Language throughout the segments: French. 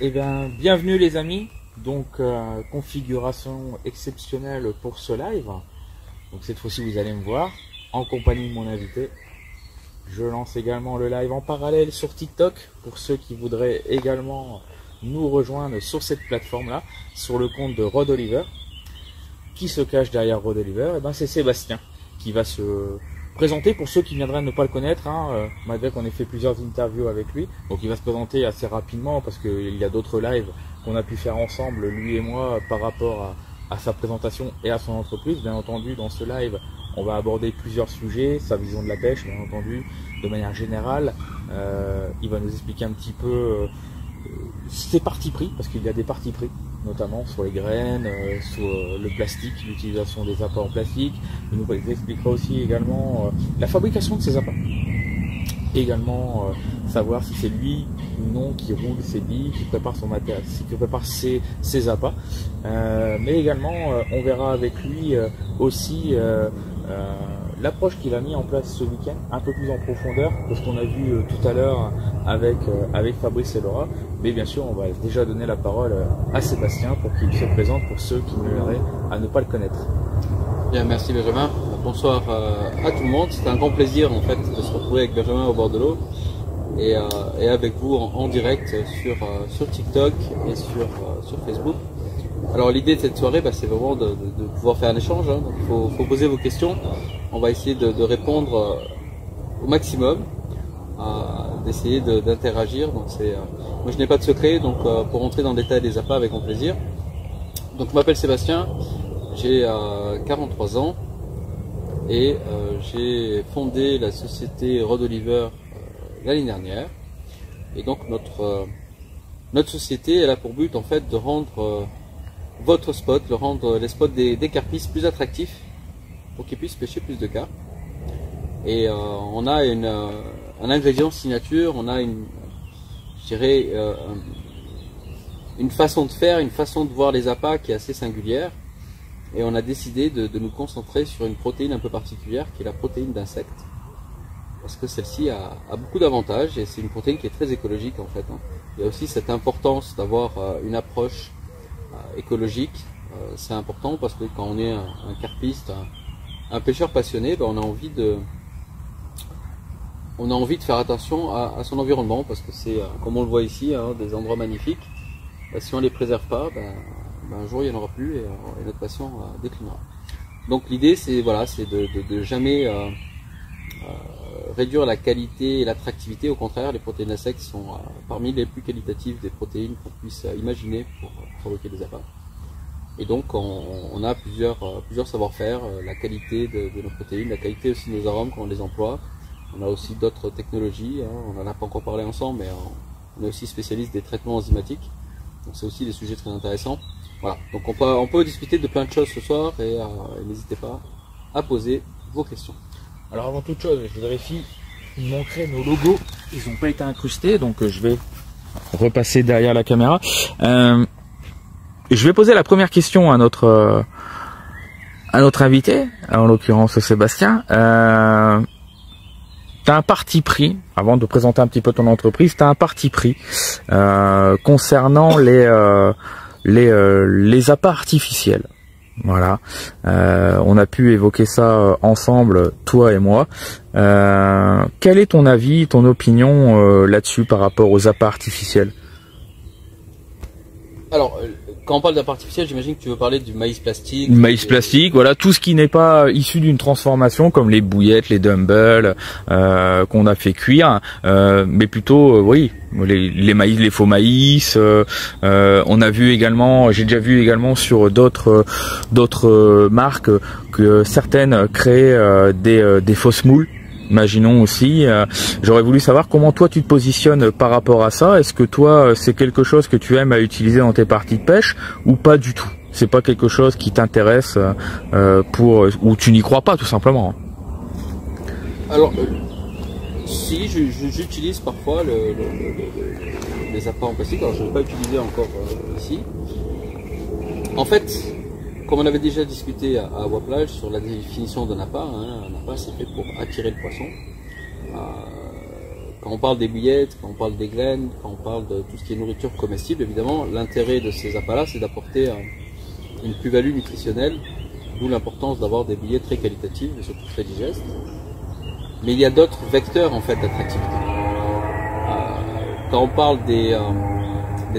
Eh bien, bienvenue les amis. Donc, configuration exceptionnelle pour ce live. Donc cette fois-ci, vous allez me voir en compagnie de mon invité. Je lance également le live en parallèle sur TikTok pour ceux qui voudraient également nous rejoindre sur cette plateforme-là, sur le compte de Rod Oliver. Qui se cache derrière Rod Oliver? Eh ben, c'est Sébastien qui va se présenter pour ceux qui viendraient ne pas le connaître, malgré qu'on ait fait plusieurs interviews avec lui. Donc il va se présenter assez rapidement parce qu'il y a d'autres lives qu'on a pu faire ensemble, lui et moi, par rapport à sa présentation et à son entreprise. Bien entendu, dans ce live, on va aborder plusieurs sujets, sa vision de la pêche, bien entendu, de manière générale. Il va nous expliquer un petit peu ses partis pris, parce qu'il y a des partis pris, notamment sur les graines, sur le plastique, l'utilisation des appâts en plastique. Il nous expliquera aussi également la fabrication de ces appâts. Également savoir si c'est lui ou non qui roule ses billes, qui prépare son matériel, qui prépare ses appâts. Mais également, on verra avec lui aussi l'approche qu'il a mis en place ce week-end, un peu plus en profondeur que ce qu'on a vu tout à l'heure avec Fabrice et Laura. Mais bien sûr, on va déjà donner la parole à Sébastien pour qu'il se présente pour ceux qui n'auraient à ne pas le connaître. Bien, merci Benjamin. Bonsoir à tout le monde. C'est un grand plaisir en fait de se retrouver avec Benjamin au bord de l'eau et avec vous en direct sur TikTok et sur Facebook. Alors l'idée de cette soirée, c'est vraiment de pouvoir faire un échange. Donc, il faut poser vos questions. On va essayer de répondre au maximum, d'essayer d'interagir. Donc moi je n'ai pas de secret, donc pour rentrer dans le détail des appâts avec grand plaisir. Donc je m'appelle Sébastien, j'ai 43 ans et j'ai fondé la société Rod Oliver l'année dernière. Et donc notre société, elle a pour but en fait de rendre votre spot, de rendre les spots des carpistes plus attractifs pour qu'ils puissent pêcher plus de carpes. Et on a un ingrédient signature, on a une façon de faire, une façon de voir les appâts qui est assez singulière. Et on a décidé de nous concentrer sur une protéine un peu particulière qui est la protéine d'insectes. Parce que celle-ci a beaucoup d'avantages et c'est une protéine qui est très écologique en fait. Il y a aussi cette importance d'avoir une approche écologique. C'est important parce que quand on est un carpiste, un pêcheur passionné, on a envie de faire attention à son environnement parce que c'est, comme on le voit ici, des endroits magnifiques. Si on ne les préserve pas, un jour il n'y en aura plus et notre passion déclinera. Donc l'idée c'est de jamais réduire la qualité et l'attractivité. Au contraire, les protéines d'insectes sont parmi les plus qualitatives des protéines qu'on puisse imaginer pour fabriquer des appâts. Et donc on a plusieurs savoir-faire, la qualité de nos protéines, la qualité aussi de nos arômes quand on les emploie. On a aussi d'autres technologies, on n'en a pas encore parlé ensemble, mais on est aussi spécialiste des traitements enzymatiques. Donc c'est aussi des sujets très intéressants. Voilà, donc on peut discuter de plein de choses ce soir et n'hésitez pas à poser vos questions. Alors avant toute chose, je vérifie, il manquerait nos logos, ils n'ont pas été incrustés, donc je vais repasser derrière la caméra. Je vais poser la première question à notre invité, en l'occurrence Sébastien. Tu as un parti pris, avant de présenter un petit peu ton entreprise, tu as un parti pris concernant les appâts artificiels. Voilà, on a pu évoquer ça ensemble, toi et moi. Quel est ton avis, ton opinion là-dessus par rapport aux appâts artificiels? Alors, quand on parle d'appât artificiel, j'imagine que tu veux parler du maïs plastique. Maïs plastique, voilà, tout ce qui n'est pas issu d'une transformation, comme les bouillettes, les dumbbells qu'on a fait cuire, mais plutôt, oui, les maïs, les faux maïs. On a vu également, j'ai déjà vu également sur d'autres marques que certaines créent des fausses moules. Imaginons aussi, j'aurais voulu savoir comment toi tu te positionnes par rapport à ça. Est-ce que toi c'est quelque chose que tu aimes à utiliser dans tes parties de pêche ou pas du tout? C'est pas quelque chose qui t'intéresse ou tu n'y crois pas tout simplement? Alors si j'utilise parfois les appâts en plastique. Alors je ne l'ai pas utilisé encore ici. En fait, comme on avait déjà discuté à Waplage sur la définition d'un appât, un appât c'est fait pour attirer le poisson. quand on parle des bouillettes, quand on parle des graines, quand on parle de tout ce qui est nourriture comestible, évidemment, l'intérêt de ces appâts-là, c'est d'apporter une plus-value nutritionnelle, d'où l'importance d'avoir des bouillettes très qualitatives et surtout très digestes. Mais il y a d'autres vecteurs en fait d'attractivité. Quand on parle des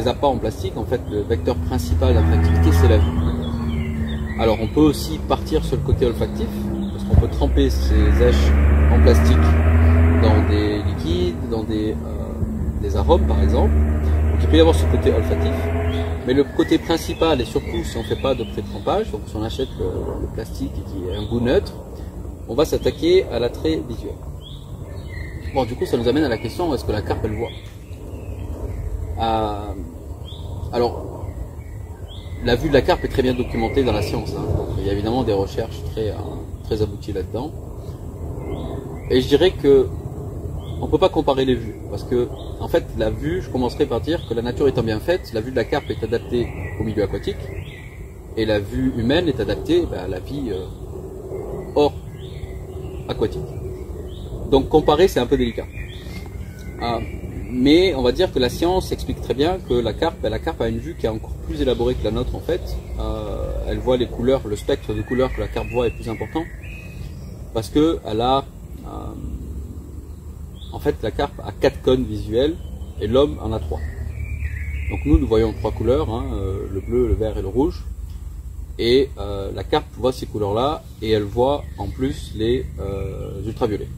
appâts en plastique, en fait, le vecteur principal d'attractivité, c'est la vue. Alors on peut aussi partir sur le côté olfactif, parce qu'on peut tremper ces èches en plastique dans des liquides, dans des arômes par exemple. Donc il peut y avoir ce côté olfactif, mais le côté principal, et surtout si on ne fait pas de pré-trempage, donc si on achète le plastique qui a un goût neutre, on va s'attaquer à l'attrait visuel. Bon, du coup ça nous amène à la question, est-ce que la carpe elle voit? Alors, la vue de la carpe est très bien documentée dans la science. Donc, il y a évidemment des recherches très abouties là-dedans. Et je dirais que on peut pas comparer les vues. Parce que, en fait, la vue, je commencerai par dire que la nature étant bien faite, la vue de la carpe est adaptée au milieu aquatique. Et la vue humaine est adaptée à la vie hors aquatique. Donc comparer, c'est un peu délicat. Mais on va dire que la science explique très bien que la carpe a une vue qui est encore plus élaborée que la nôtre en fait. Elle voit les couleurs, le spectre de couleurs que la carpe voit est plus important parce que elle a, en fait, la carpe a 4 cônes visuels et l'homme en a 3. Donc nous voyons 3 couleurs, le bleu, le vert et le rouge. Et la carpe voit ces couleurs-là et elle voit en plus les ultraviolets.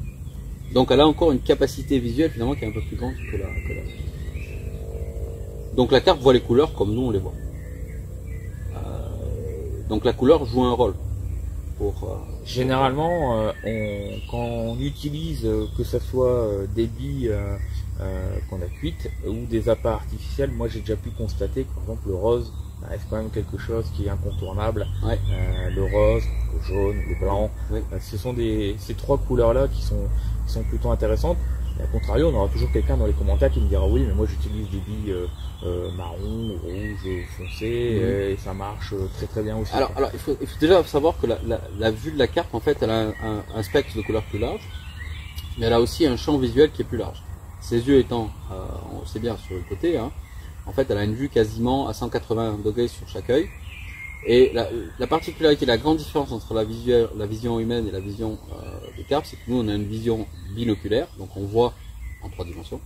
Donc elle a encore une capacité visuelle finalement qui est un peu plus grande que la. Donc la carpe voit les couleurs comme nous on les voit. Donc la couleur joue un rôle. Généralement, quand on utilise que ce soit des billes qu'on a cuites ou des appâts artificiels, moi j'ai déjà pu constater que par exemple le rose c'est quand même quelque chose qui est incontournable. Ouais. Le rose, le jaune, le blanc, oui. Ce sont ces 3 couleurs-là qui sont plutôt intéressantes. Et à contrario, on aura toujours quelqu'un dans les commentaires qui me dira oui, mais moi j'utilise des billes marron, rouge, foncé, et ça marche très très bien aussi. Alors il faut déjà savoir que la vue de la carpe, en fait, elle a un spectre de couleurs plus large, mais elle a aussi un champ visuel qui est plus large. Ses yeux étant, on sait bien, sur le côté, en fait, elle a une vue quasiment à 180 degrés sur chaque œil. Et la particularité, la grande différence entre la vision humaine et la vision des carpes, c'est que nous, on a une vision binoculaire, donc on voit en 3 dimensions,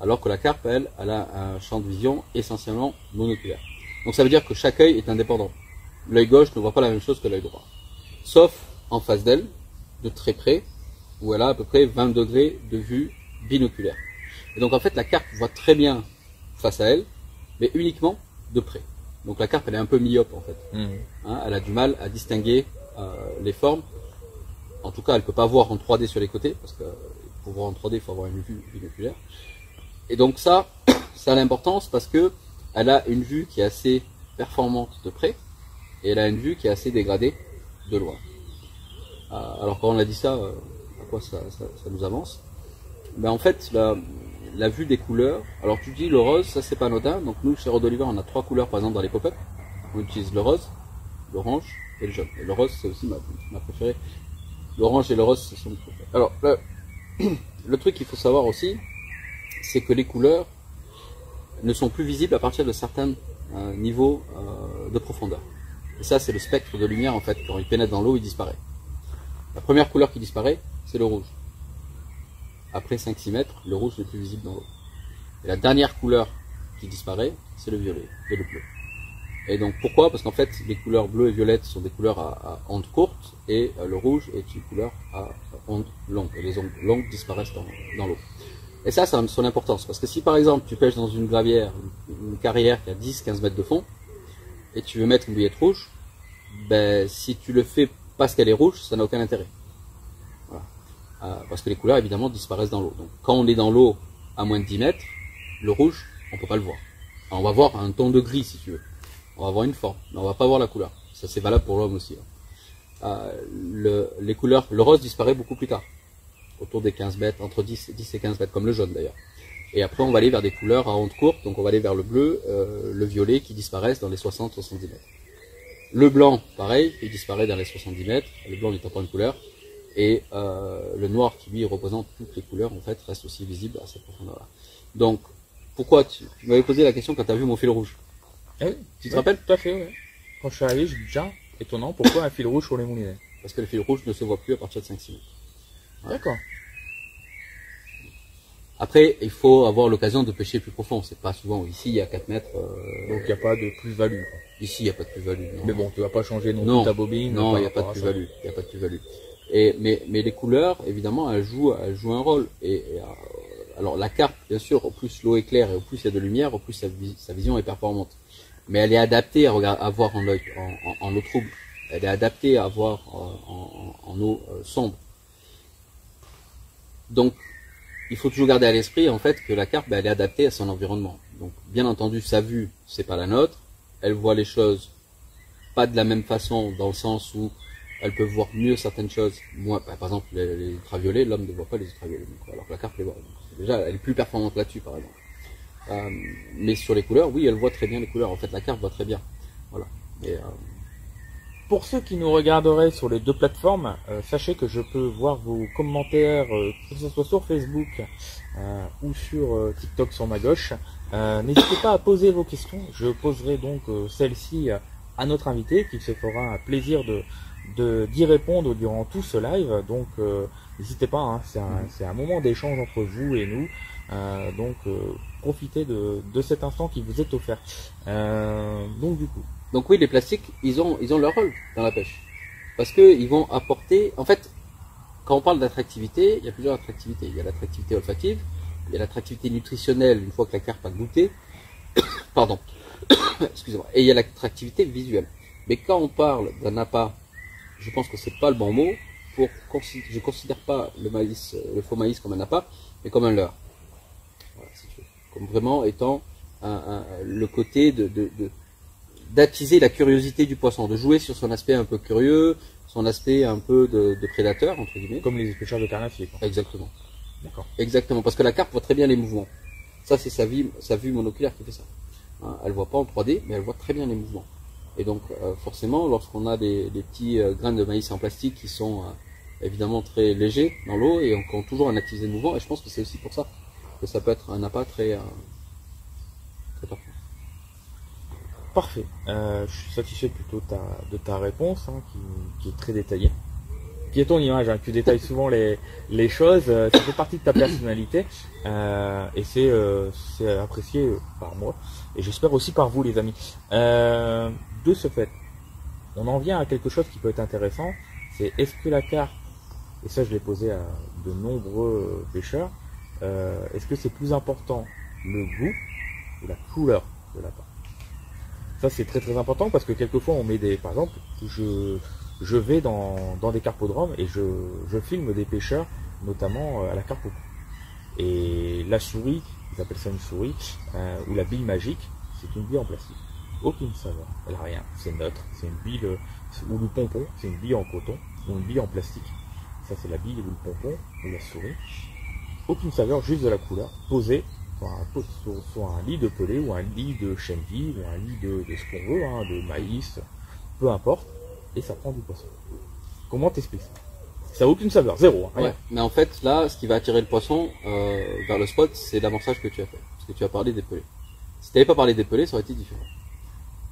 alors que la carpe, elle a un champ de vision essentiellement monoculaire. Donc ça veut dire que chaque œil est indépendant. L'œil gauche ne voit pas la même chose que l'œil droit. Sauf en face d'elle, de très près, où elle a à peu près 20 degrés de vue binoculaire. Et donc en fait, la carpe voit très bien face à elle, mais uniquement de près. Donc la carpe, elle est un peu myope en fait. Elle a du mal à distinguer les formes. En tout cas, elle ne peut pas voir en 3D sur les côtés, parce que pour voir en 3D, il faut avoir une vue binoculaire. Et donc ça a l'importance parce que elle a une vue qui est assez performante de près, et elle a une vue qui est assez dégradée de loin. Alors quand on a dit ça, à quoi ça nous avance? Ben en fait, la vue des couleurs, alors tu dis le rose, ça c'est pas anodin, donc nous chez Rhode Oliver on a 3 couleurs par exemple dans les pop-up, on utilise le rose, l'orange et le jaune, et le rose c'est aussi ma préférée, l'orange et le rose ce sont mes préférés. Alors le truc qu'il faut savoir aussi, c'est que les couleurs ne sont plus visibles à partir de certains niveaux de profondeur, et ça c'est le spectre de lumière en fait, quand il pénètre dans l'eau il disparaît. La première couleur qui disparaît c'est le rouge. Après 5-6 mètres, le rouge n'est plus visible dans l'eau. Et la dernière couleur qui disparaît, c'est le violet et le bleu. Et donc pourquoi? Parce qu'en fait, les couleurs bleues et violettes sont des couleurs à ondes courtes, et le rouge est une couleur à ondes longues. Et les ondes longues disparaissent dans l'eau. Et ça a son importance, parce que si par exemple tu pêches dans une gravière, une carrière qui a 10-15 mètres de fond, et tu veux mettre une bouillette rouge, ben si tu le fais parce qu'elle est rouge, ça n'a aucun intérêt. Parce que les couleurs évidemment disparaissent dans l'eau. Donc quand on est dans l'eau à moins de 10 mètres, le rouge, on peut pas le voir. Alors, on va voir un ton de gris si tu veux. On va voir une forme, mais on va pas voir la couleur. Ça c'est valable pour l'homme aussi. Les couleurs, le rose disparaît beaucoup plus tard, autour des 15 mètres, entre 10 et 15 mètres, comme le jaune d'ailleurs. Et après on va aller vers des couleurs à ondes courtes, donc on va aller vers le bleu, le violet qui disparaissent dans les 60-70 mètres. Le blanc, pareil, il disparaît dans les 70 mètres, le blanc n'étant pas une couleur. Et le noir qui lui représente toutes les couleurs en fait reste aussi visible à cette profondeur-là. Donc pourquoi tu m'avais posé la question quand tu as vu mon fil rouge? Ah oui, Tu te rappelles? Tout à fait, ouais. Quand je suis arrivé, je me dis tiens, étonnant, pourquoi un fil rouge sur les moulinets? Parce que le fil rouge ne se voit plus à partir de 5-6 mètres. D'accord. Après, il faut avoir l'occasion de pêcher plus profond. C'est pas souvent. Ici, il y a 4 mètres. Donc il n'y a pas de plus-value. Ici, il n'y a pas de plus-value. Mais bon, tu vas pas changer non Non. plus ta bobine. Non, il n'y a pas de plus-value. Il n'y a pas de plus-value. Mais les couleurs, évidemment, elles jouent un rôle. Alors la carpe, bien sûr, au plus l'eau est claire et au plus il y a de lumière, au plus sa vision est performante. Mais elle est adaptée à voir en eau trouble. Elle est adaptée à voir en eau sombre. Donc, il faut toujours garder à l'esprit en fait que la carpe, elle est adaptée à son environnement. Donc, bien entendu, sa vue, c'est pas la nôtre. Elle voit les choses pas de la même façon, dans le sens où elle peut voir mieux certaines choses. Moi, par exemple, les ultraviolets, l'homme ne voit pas les ultraviolets, alors que la carpe les voit. Donc, déjà, elle est plus performante là-dessus, par exemple. Mais sur les couleurs, oui, elle voit très bien les couleurs. En fait, la carpe voit très bien. Voilà. Pour ceux qui nous regarderaient sur les deux plateformes, sachez que je peux voir vos commentaires, que ce soit sur Facebook ou sur TikTok sur ma gauche. N'hésitez pas à poser vos questions. Je poserai donc celle-ci à notre invité qui se fera un plaisir d'y répondre durant tout ce live. Donc n'hésitez pas, hein, c'est un moment d'échange entre vous et nous. Donc profitez de cet instant qui vous est offert. Donc du coup. Donc oui, les plastiques, ils ont leur rôle dans la pêche. Parce qu'ils vont apporter, en fait, quand on parle d'attractivité, il y a plusieurs attractivités. Il y a l'attractivité olfactive, il y a l'attractivité nutritionnelle une fois que la carpe a goûté, pardon, excusez-moi, et il y a l'attractivité visuelle. Mais quand on parle d'un appât, je pense que c'est pas le bon mot, je considère pas le faux maïs comme un appât, mais comme un leurre. Voilà, si tu veux. Comme vraiment étant le côté d'attiser la curiosité du poisson, de jouer sur son aspect un peu curieux, son aspect un peu de prédateur, entre guillemets. Comme les pêcheurs de carnassiers. Exactement. D'accord. Exactement, parce que la carpe voit très bien les mouvements. Ça, c'est sa vue monoculaire qui fait ça. Hein, elle voit pas en 3D, mais elle voit très bien les mouvements. Et donc, forcément, lorsqu'on a des petits grains de maïs en plastique qui sont évidemment très légers dans l'eau et qui ont toujours un activisé de mouvement, et je pense que c'est aussi pour ça que ça peut être un appât très parfait. Parfait. Je suis satisfait plutôt de ta réponse, hein, qui est très détaillée. Qui est ton image, hein, tu détailles souvent les choses, ça fait partie de ta personnalité, et c'est apprécié par moi, et j'espère aussi par vous les amis. De ce fait, on en vient à quelque chose qui peut être intéressant, c'est est-ce que la carpe, et ça je l'ai posé à de nombreux pêcheurs, est-ce que c'est plus important le goût ou la couleur de la carpe? Ça c'est très très important parce que quelquefois on met par exemple, je vais dans des carpodromes et je filme des pêcheurs, notamment à la carpe au cou. Et la souris, ils appellent ça une souris, ou la bille magique, c'est une bille en plastique. Aucune saveur, elle n'a rien, c'est neutre, c'est une bille, ou le pompon, c'est une bille en coton, ou une bille en plastique. Ça c'est la bille ou le pompon, ou la souris. Aucune saveur, juste de la couleur, posée sur un lit de pelé, ou un lit de chêne vive, ou un lit de ce qu'on veut, hein, de maïs, peu importe. Et ça prend du poisson. Comment t'expliques ça? Ça n'a aucune saveur, zéro. Hein, ouais, mais en fait, là, ce qui va attirer le poisson vers le spot, c'est l'amorçage que tu as fait. Parce que tu as parlé des pelés. Si tu n'avais pas parlé des pelés, ça aurait été différent.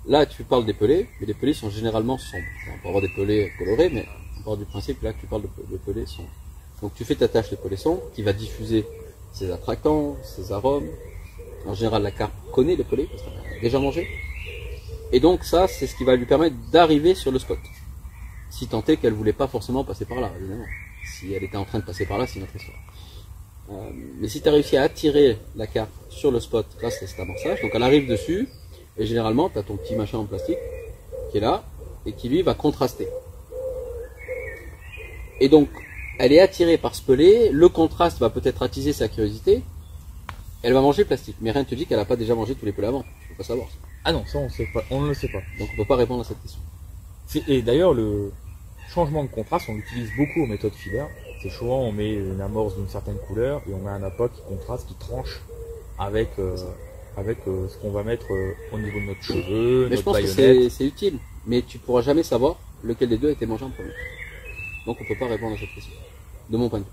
Là, tu parles des pelés, mais les pelés sont généralement sombres. On peut avoir des pelés colorés, mais on part du principe là que tu parles de pelés sombres. Donc tu fais ta tâche de pelés sombres, qui va diffuser ses attractants, ses arômes. En général, la carpe connaît les pelés, parce qu'elle a déjà mangé. Et donc ça, c'est ce qui va lui permettre d'arriver sur le spot. Si tant est qu'elle voulait pas forcément passer par là, évidemment. Si elle était en train de passer par là, c'est une autre histoire. Mais si tu as réussi à attirer la carpe sur le spot grâce à cet amorçage, donc elle arrive dessus, et généralement tu as ton petit machin en plastique qui est là, et qui lui va contraster. Et donc, elle est attirée par ce pelé, le contraste va peut-être attiser sa curiosité, elle va manger le plastique. Mais rien ne te dit qu'elle n'a pas déjà mangé tous les pelés avant, tu peux pas savoir ça. Ah non, ça on ne le sait pas. Donc on peut pas répondre à cette question. Et d'ailleurs, le changement de contraste, on l'utilise beaucoup aux méthodes filaires. C'est souvent, on met une amorce d'une certaine couleur et on met un appât qui contraste, qui tranche avec ce qu'on va mettre au niveau de notre cheveu, mais notre je pense baïonnette. que c'est utile, mais tu pourras jamais savoir lequel des deux a été mangé en premier. Donc on ne peut pas répondre à cette question, de mon point de vue.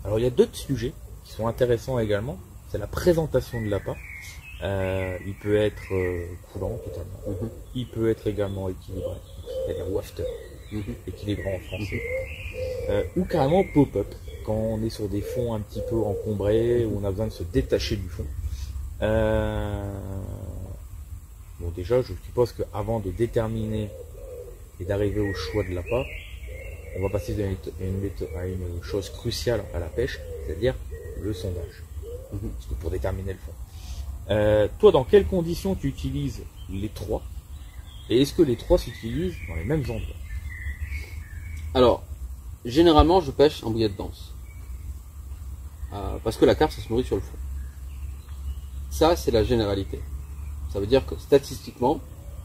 Alors il y a d'autres sujets qui sont intéressants également. C'est la présentation de l'appât. Il peut être coulant totalement. Il peut être également équilibré, c'est-à-dire wafter, équilibré en français. Ou carrément pop-up, quand on est sur des fonds un petit peu encombrés, où on a besoin de se détacher du fond. Bon, déjà, je suppose qu'avant de déterminer et d'arriver au choix de l'appât, on va passer à une chose cruciale à la pêche, c'est-à-dire le sondage. Parce que pour déterminer le fond. Toi, dans quelles conditions tu utilises les trois? Et est-ce que les trois s'utilisent dans les mêmes endroits? Alors, généralement, je pêche en bouillette dense. Parce que la carpe, ça se nourrit sur le fond. Ça, c'est la généralité. Ça veut dire que statistiquement,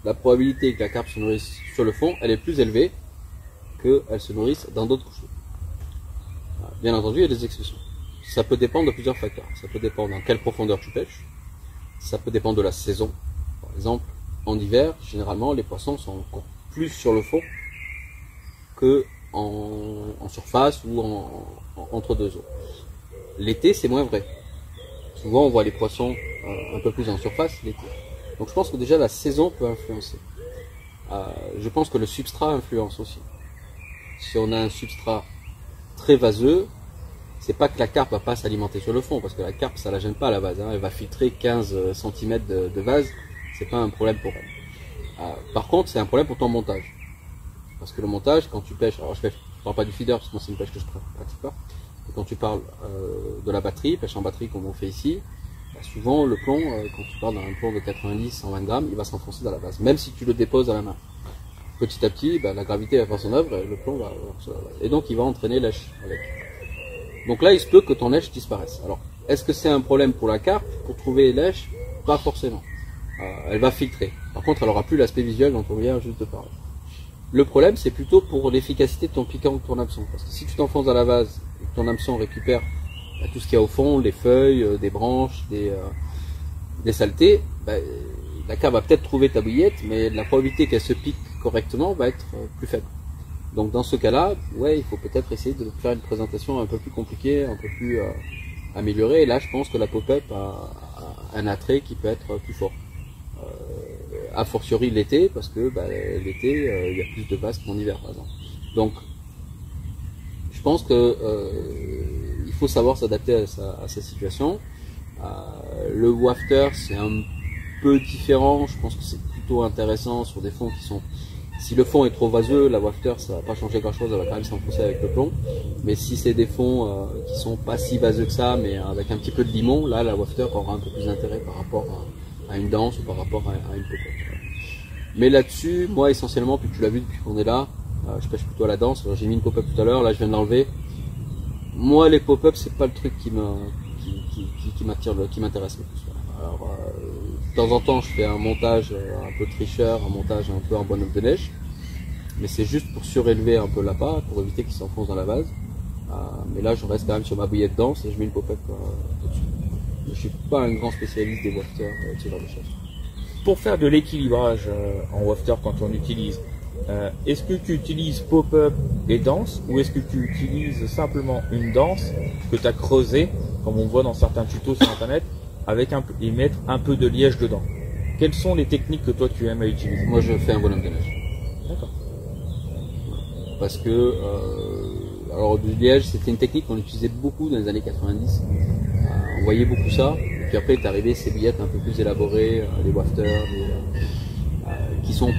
la probabilité que la carpe se nourrisse sur le fond, elle est plus élevée qu'elle se nourrisse dans d'autres couches d'eau. Bien entendu, il y a des exceptions. Ça peut dépendre de plusieurs facteurs. Ça peut dépendre en quelle profondeur tu pêches. Ça peut dépendre de la saison. Par exemple, en hiver, généralement, les poissons sont encore plus sur le fond que en surface ou entre deux eaux. L'été, c'est moins vrai. Souvent, on voit les poissons un peu plus en surface l'été. Donc, je pense que déjà la saison peut influencer. Je pense que le substrat influence aussi. Si on a un substrat très vaseux, c'est pas que la carpe va pas s'alimenter sur le fond, parce que la carpe, ça la gêne pas à la base. Elle va filtrer 15 cm de vase, c'est pas un problème pour elle. Par contre, c'est un problème pour ton montage. Parce que le montage, quand tu pêches, alors je parle pas du feeder, parce que moi c'est une pêche que je pratique pas. Et quand tu parles de la batterie, pêche en batterie comme on fait ici, souvent le plomb, quand tu parles d'un plomb de 90-120 grammes, il va s'enfoncer dans la base, même si tu le déposes à la main. Petit à petit, la gravité va faire son œuvre et le plomb va sur la base. Et donc il va entraîner l'èche avec. Donc là, il se peut que ton lèche disparaisse. Alors, est-ce que c'est un problème pour la carpe, pour trouver lèche? Pas forcément. Elle va filtrer. Par contre, elle aura plus l'aspect visuel dont on vient juste de parler. Le problème, c'est plutôt pour l'efficacité de ton piquant ou de ton hameçon. Parce que si tu t'enfonces dans la vase et que ton hameçon récupère tout ce qu'il y a au fond, les feuilles, des branches, des saletés, la carpe va peut-être trouver ta bouillette, mais la probabilité qu'elle se pique correctement va être plus faible. Donc dans ce cas-là, ouais, il faut peut-être essayer de faire une présentation un peu plus compliquée, un peu plus améliorée. Et là, je pense que la pop-up a un attrait qui peut être plus fort. A fortiori l'été, parce que l'été, il y a plus de basse qu'en hiver, par exemple. Donc, je pense que il faut savoir s'adapter à sa situation. Le wafter, c'est un peu différent. Je pense que c'est plutôt intéressant sur des fonds qui sont... Si le fond est trop vaseux, la wafter, ça va pas changer grand chose, elle va quand même s'enfoncer avec le plomb. Mais si c'est des fonds qui sont pas si vaseux que ça, mais avec un petit peu de limon, là, la wafter aura un peu plus d'intérêt par rapport à une danse ou par rapport à une pop-up. Mais là-dessus, moi, essentiellement, puis tu l'as vu depuis qu'on est là, je pêche plutôt à la danse. J'ai mis une pop-up tout à l'heure, là, je viens de l'enlever. Moi, les pop-up, c'est pas le truc qui m'intéresse le plus. Alors, de temps en temps, je fais un montage un peu tricheur, un montage un peu en bonhomme de neige, mais c'est juste pour surélever un peu l'appât, pour éviter qu'il s'enfonce dans la vase. Mais là, je reste quand même sur ma bouillette dense et je mets une pop-up au-dessus. Je suis pas un grand spécialiste des wafters, ce genre de choses. Pour faire de l'équilibrage en wafter quand on utilise, est-ce que tu utilises pop-up et danse, ou est-ce que tu utilises simplement une danse que tu as creusée, comme on voit dans certains tutos sur internet, avec et mettre un peu de liège dedans? Quelles sont les techniques que toi tu aimes à utiliser? Moi, je fais un bonhomme de neige. D'accord. Parce que alors du liège, c'était une technique qu'on utilisait beaucoup dans les années 90. On voyait beaucoup ça. Et puis après est arrivé ces billettes un peu plus élaborées, les wafters, qui sont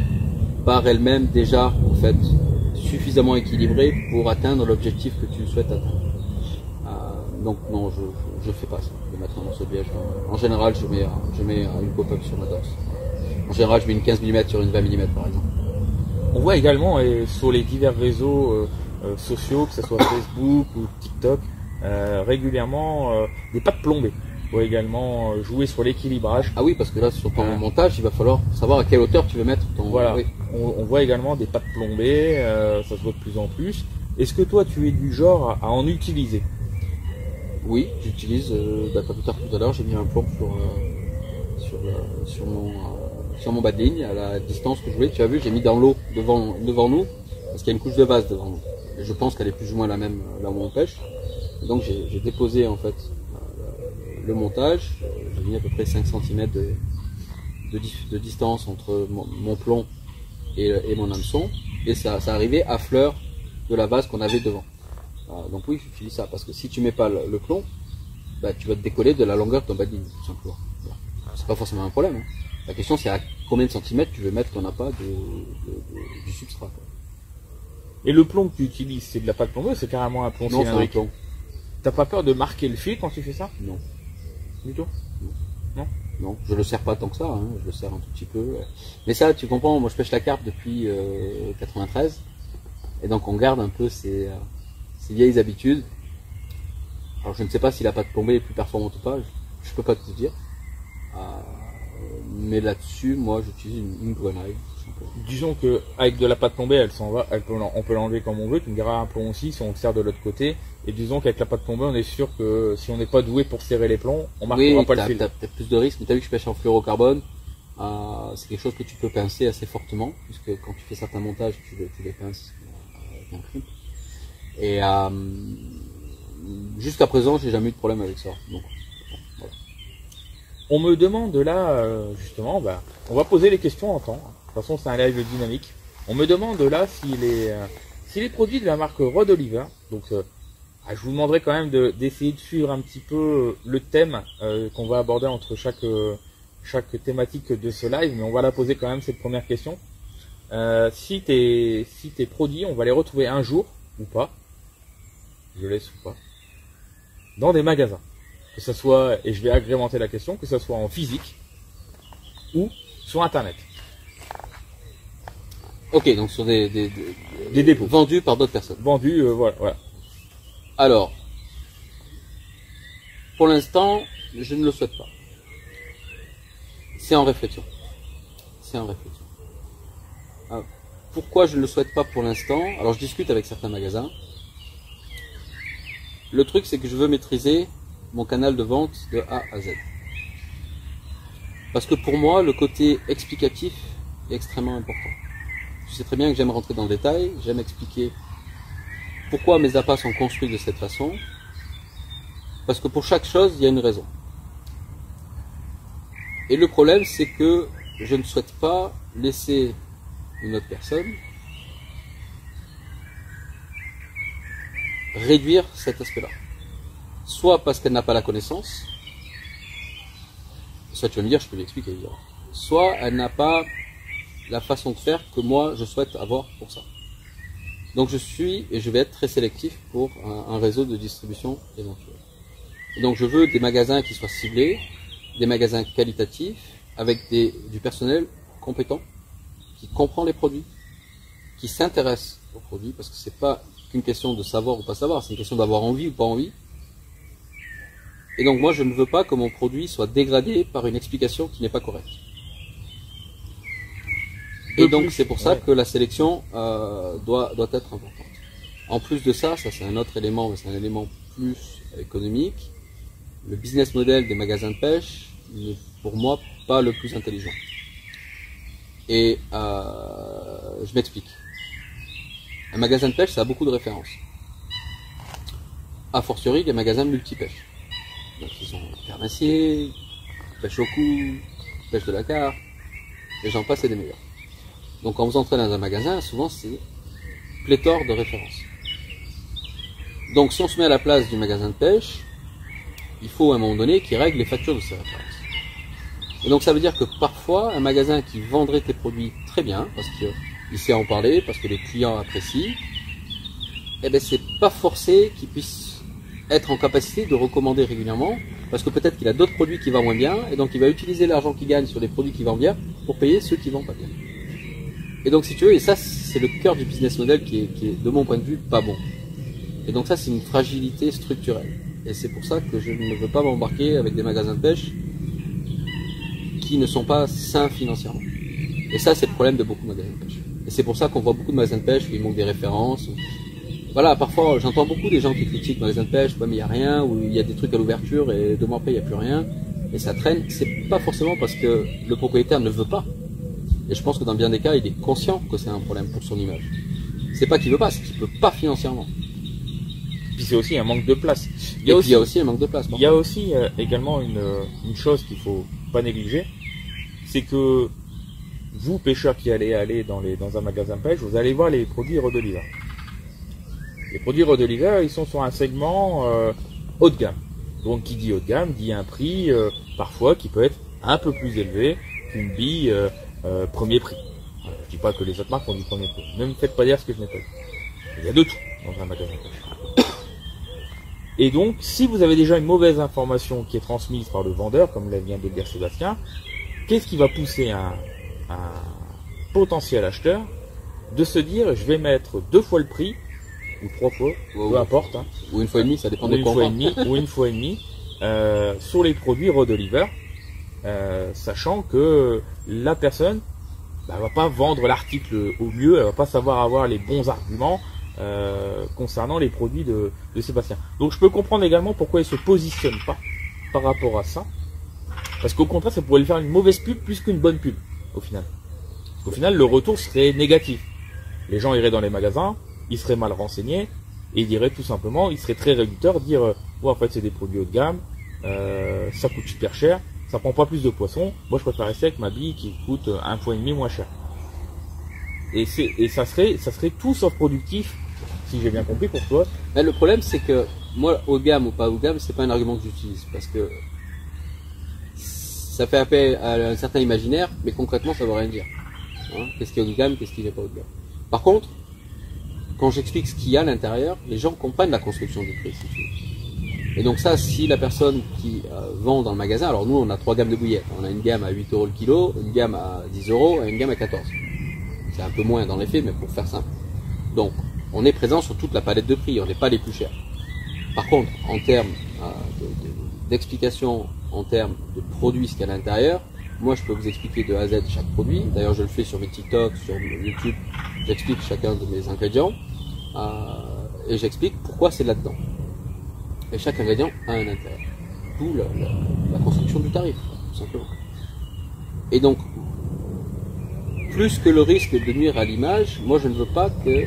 par elles-mêmes déjà en fait suffisamment équilibrées pour atteindre l'objectif que tu souhaites atteindre. Donc non, je fais pas ça, de mettre un morceau de liège. En général, je mets une pop-up sur ma danse. En général, je mets une 15 mm sur une 20 mm par exemple. On voit également sur les divers réseaux sociaux, que ce soit Facebook ou TikTok, régulièrement des pâtes plombées. Il faut également jouer sur l'équilibrage. Ah oui, parce que là, sur ton montage, il va falloir savoir à quelle hauteur tu veux mettre ton... Voilà, oui. on voit également des pâtes plombées, ça se voit de plus en plus. Est-ce que toi, tu es du genre à en utiliser? Oui, j'utilise, pas plus tard tout à l'heure, j'ai mis un plomb sur mon bas de ligne, à la distance que je voulais. Tu as vu, j'ai mis dans l'eau devant nous, parce qu'il y a une couche de vase devant nous. Et je pense qu'elle est plus ou moins la même là où on pêche. Et donc j'ai déposé en fait le montage. J'ai mis à peu près 5 cm de distance entre mon plomb et mon hameçon. Et ça arrivait à fleur de la vase qu'on avait devant. Donc oui, j'utilise ça parce que si tu mets pas le plomb, bah, tu vas te décoller de la longueur de ton badine, tout simplement. Voilà. C'est pas forcément un problème. Hein. La question c'est à combien de centimètres tu veux mettre ton appât du substrat. Quoi. Et le plomb que tu utilises, c'est de la pâte plombeuse, c'est carrément un plomb cylindrique. Non, T'as pas peur de marquer le fil quand tu fais ça? Non. Du tout? Non. Non, je le serre pas tant que ça, hein. Je le serre un tout petit peu. Mais ça, tu comprends, moi je pêche la carpe depuis 93, et donc on garde un peu ces vieilles habitudes. Alors je ne sais pas si la pâte plombée est plus performante ou pas, je peux pas te dire. Mais là-dessus, moi j'utilise une grenaille. Disons que avec de la pâte plombée, elle s'en va, on peut l'enlever comme on veut. Tu me diras un plomb aussi si on le serre de l'autre côté. Et disons qu'avec la pâte plombée, on est sûr que si on n'est pas doué pour serrer les plombs, on marquera pas le fil. T'as plus de risques, mais t'as vu que je pêche en fluorocarbone. C'est quelque chose que tu peux pincer assez fortement, puisque quand tu fais certains montages, tu les pinces avec un crimp. Et jusqu'à présent, j'ai jamais eu de problème avec ça. Donc, voilà. On me demande là, justement, on va poser les questions en temps. De toute façon, c'est un live dynamique. On me demande là si les produits de la marque Rod Oliver, donc je vous demanderai quand même d'essayer de suivre un petit peu le thème qu'on va aborder entre chaque thématique de ce live, mais on va la poser quand même cette première question. Si tes produits, on va les retrouver un jour ou pas, je laisse ou pas, dans des magasins. Que ce soit, et je vais agrémenter la question, que ce soit en physique ou sur internet. Ok, donc sur des dépôts vendus par d'autres personnes. Vendus, voilà. Alors, pour l'instant, je ne le souhaite pas. C'est en réflexion. Pourquoi je ne le souhaite pas pour l'instant? Alors, je discute avec certains magasins. Le truc, c'est que je veux maîtriser mon canal de vente de A à Z. Parce que pour moi, le côté explicatif est extrêmement important. Tu sais très bien que j'aime rentrer dans le détail, j'aime expliquer pourquoi mes appâts sont construits de cette façon. Parce que pour chaque chose, il y a une raison. Et le problème, c'est que je ne souhaite pas laisser une autre personne réduire cet aspect-là. Soit parce qu'elle n'a pas la connaissance, soit tu vas me dire, je peux l'expliquer, soit elle n'a pas la façon de faire que moi je souhaite avoir pour ça. Donc je vais être très sélectif pour un réseau de distribution éventuel. Et donc je veux des magasins qui soient ciblés, des magasins qualitatifs, avec du personnel compétent, qui comprend les produits, qui s'intéresse aux produits, parce que c'est pas qu'une question de savoir ou pas savoir, c'est une question d'avoir envie ou pas envie. Et donc moi je ne veux pas que mon produit soit dégradé par une explication qui n'est pas correcte. Et donc c'est pour ça que la sélection doit être importante. En plus de ça c'est un autre élément, mais c'est un élément plus économique. Le business model des magasins de pêche n'est pour moi pas le plus intelligent. Et je m'explique. Un magasin de pêche, ça a beaucoup de références. A fortiori, les magasins multi-pêche. Donc ils ont carnassier, pêche au cou, pêche de la carpe, et j'en passe et des meilleurs. Donc quand vous entrez dans un magasin, souvent c'est pléthore de références. Donc si on se met à la place du magasin de pêche, il faut à un moment donné qu'il règle les factures de ces références. Et donc ça veut dire que parfois, un magasin qui vendrait tes produits très bien, parce qu'il sait en parler, parce que les clients apprécient, eh ben c'est pas forcé qu'il puisse être en capacité de recommander régulièrement, parce que peut-être qu'il a d'autres produits qui vendent moins bien, et donc il va utiliser l'argent qu'il gagne sur les produits qui vendent bien pour payer ceux qui vendent pas bien. Et donc si tu veux, et ça c'est le cœur du business model qui est de mon point de vue pas bon. Et donc ça c'est une fragilité structurelle. Et c'est pour ça que je ne veux pas m'embarquer avec des magasins de pêche qui ne sont pas sains financièrement. Et ça c'est le problème de beaucoup de magasins de pêche. Et c'est pour ça qu'on voit beaucoup de magasins de pêche où il manque des références. Voilà, parfois j'entends beaucoup des gens qui critiquent le magasin de pêche, ouais, mais il n'y a rien, ou il y a des trucs à l'ouverture et 2 mois après il n'y a plus rien, et ça traîne. C'est pas forcément parce que le propriétaire ne veut pas. Et je pense que dans bien des cas, il est conscient que c'est un problème pour son image. C'est pas qu'il veut pas, c'est qu'il peut pas financièrement. Puis c'est aussi un manque de place. Il y a aussi un manque de place. Il y a aussi également une chose qu'il faut pas négliger, c'est que vous, pêcheurs qui allez aller dans un magasin de pêche, vous allez voir les produits Rodeliver. Les produits Rodeliver, ils sont sur un segment haut de gamme. Donc qui dit haut de gamme, dit un prix parfois qui peut être un peu plus élevé qu'une bille premier prix. Je dis pas que les autres marques ont du premier prix. Ne me faites pas dire ce que je n'ai pas dit. Il y a de tout dans un magasin de pêche. Et donc, si vous avez déjà une mauvaise information qui est transmise par le vendeur, comme vient de le dire Sébastien, qu'est-ce qui va pousser un potentiel acheteur de se dire je vais mettre 2 fois le prix, ou 3 fois, peu importe. Hein, ou 1 fois et demi, ça dépend ou des une points. fois et demi, ou 1 fois et demi, sur les produits Rodeliver, sachant que la personne va pas vendre l'article au mieux, elle va pas savoir avoir les bons arguments concernant les produits de Sébastien. Donc je peux comprendre également pourquoi il se positionne pas par rapport à ça, parce qu'au contraire ça pourrait lui faire une mauvaise pub plus qu'une bonne pub au final. Parce qu'au final le retour serait négatif. Les gens iraient dans les magasins, ils seraient mal renseignés et ils diraient tout simplement, ils seraient très réducteurs, dire ouais, en fait c'est des produits haut de gamme, ça coûte super cher, ça prend pas plus de poissons, moi je préfère rester avec ma bille qui coûte 1 fois et demi moins cher. Et ça serait tout sauf productif, si j'ai bien compris pour toi. Mais le problème c'est que moi, haut de gamme ou pas haut de gamme, c'est pas un argument que j'utilise parce que ça fait appel à un certain imaginaire, mais concrètement ça veut rien dire. Hein, qu'est-ce qui est haut de gamme, qu'est-ce qui n'est pas haut de gamme. Par contre, quand j'explique ce qu'il y a à l'intérieur, les gens comprennent la construction du prix. Si tu veux. Et donc ça, si la personne qui vend dans le magasin, alors nous on a 3 gammes de bouillettes. On a une gamme à 8 € le kilo, une gamme à 10 € et une gamme à 14. C'est un peu moins dans les faits, mais pour faire simple. Donc, on est présent sur toute la palette de prix, on n'est pas les plus chers. Par contre, en termes d'explication, en termes de produits, ce qu'il y a à l'intérieur, moi je peux vous expliquer de A à Z chaque produit. D'ailleurs, je le fais sur mes TikTok, sur YouTube, j'explique chacun de mes ingrédients et j'explique pourquoi c'est là-dedans. Et chaque ingrédient a un intérêt. D'où la construction du tarif, tout simplement. Et donc, plus que le risque de nuire à l'image, moi je ne veux pas que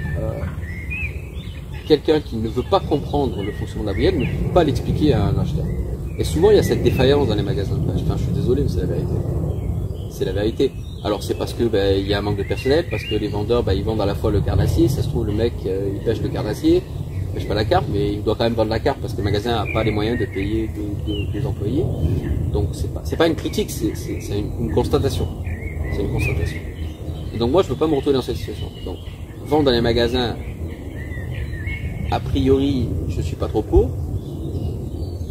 quelqu'un qui ne veut pas comprendre le fonctionnement de la bouillette ne peut pas l'expliquer à un acheteur. Et souvent il y a cette défaillance dans les magasins de pêche. Enfin, je suis désolé, mais c'est la vérité. C'est la vérité. Alors c'est parce que il y a un manque de personnel, parce que les vendeurs ils vendent à la fois le carnassier, ça se trouve le mec il pêche le carnassier, il pêche pas la carpe, mais il doit quand même vendre la carpe parce que le magasin n'a pas les moyens de payer des employés. Donc c'est pas une critique, c'est une constatation. C'est une constatation. Et donc moi je veux pas me retrouver dans cette situation. Donc vendre dans les magasins, a priori je suis pas trop pour,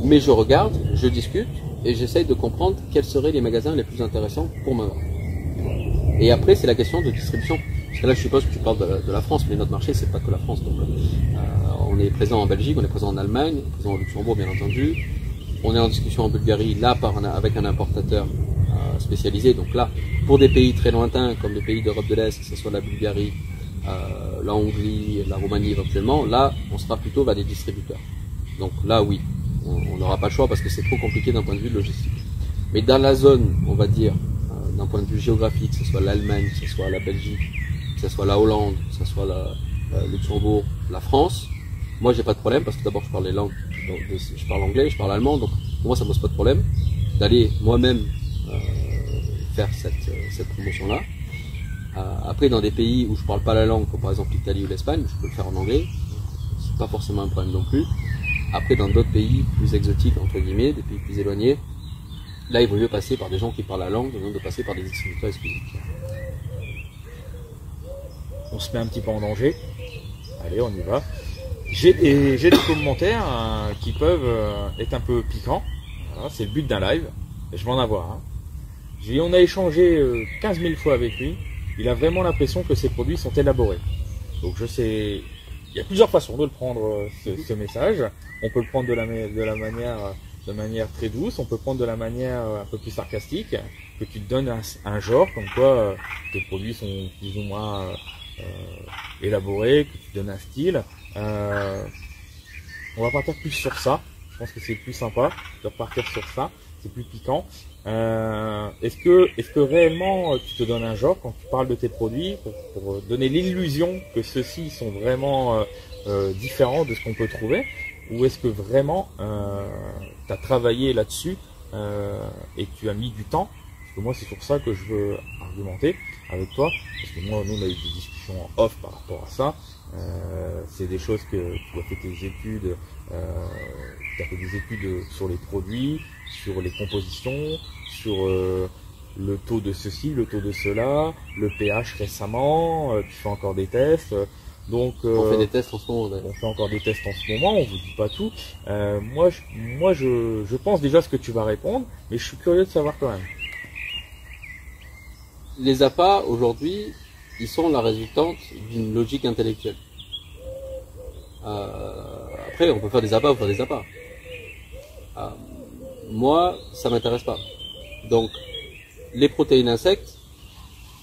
mais je regarde, je discute et j'essaye de comprendre quels seraient les magasins les plus intéressants pour me vendre. Et après c'est la question de distribution. Parce que là je suppose que tu parles de la France, mais notre marché c'est pas que la France. Donc on est présent en Belgique, on est présent en Allemagne, on est présent au Luxembourg bien entendu. On est en discussion en Bulgarie là avec un importateur spécialisé. Donc là, pour des pays très lointains comme les pays d'Europe de l'Est, que ce soit la Bulgarie, la Hongrie, la Roumanie éventuellement, là on sera plutôt vers des distributeurs. Donc là oui, on n'aura pas le choix parce que c'est trop compliqué d'un point de vue logistique. Mais dans la zone, on va dire, d'un point de vue géographique, que ce soit l'Allemagne, que ce soit la Belgique, que ce soit la Hollande, que ce soit le Luxembourg, la France, moi j'ai pas de problème parce que d'abord je parle les langues, je parle anglais, je parle allemand, donc pour moi ça me pose pas de problème d'aller moi-même faire cette promotion-là. Après dans des pays où je parle pas la langue, comme par exemple l'Italie ou l'Espagne, je peux le faire en anglais, c'est pas forcément un problème non plus. Après dans d'autres pays plus exotiques entre guillemets, des pays plus éloignés, là il vaut mieux passer par des gens qui parlent la langue, au lieu de passer par des distributeurs exclusifs. On se met un petit peu en danger. Allez, on y va. J'ai des commentaires qui peuvent être un peu piquants. Voilà, c'est le but d'un live. Je vais en avoir. On a échangé 15 000 fois avec lui. Il a vraiment l'impression que ses produits sont élaborés. Donc je sais, il y a plusieurs façons de le prendre ce message. On peut le prendre de manière très douce. On peut prendre de la manière un peu plus sarcastique, que tu te donnes un genre, comme quoi tes produits sont plus ou moins élaborés, que tu donnes un style. On va partir plus sur ça. Je pense que c'est plus sympa de repartir sur ça. c'est plus piquant. Est-ce que réellement tu te donnes un genre quand tu parles de tes produits pour donner l'illusion que ceux-ci sont vraiment différents de ce qu'on peut trouver, ou est-ce que vraiment tu as travaillé là-dessus et que tu as mis du temps? Parce que moi c'est sur ça que je veux argumenter avec toi, parce que moi nous on a eu des discussions en off par rapport à ça. C'est des choses que tu as fait tes études, tu as fait des études sur les produits, sur les compositions, sur le taux de ceci, le taux de cela, le pH récemment, tu fais encore des tests. Donc, on fait des tests en ce moment. On fait encore des tests en ce moment, on vous dit pas tout. Moi je pense déjà ce que tu vas répondre, mais je suis curieux de savoir quand même. Les appâts aujourd'hui, ils sont la résultante d'une logique intellectuelle. Après, on peut faire des appâts ou faire des appâts. Moi, ça m'intéresse pas. Donc, les protéines insectes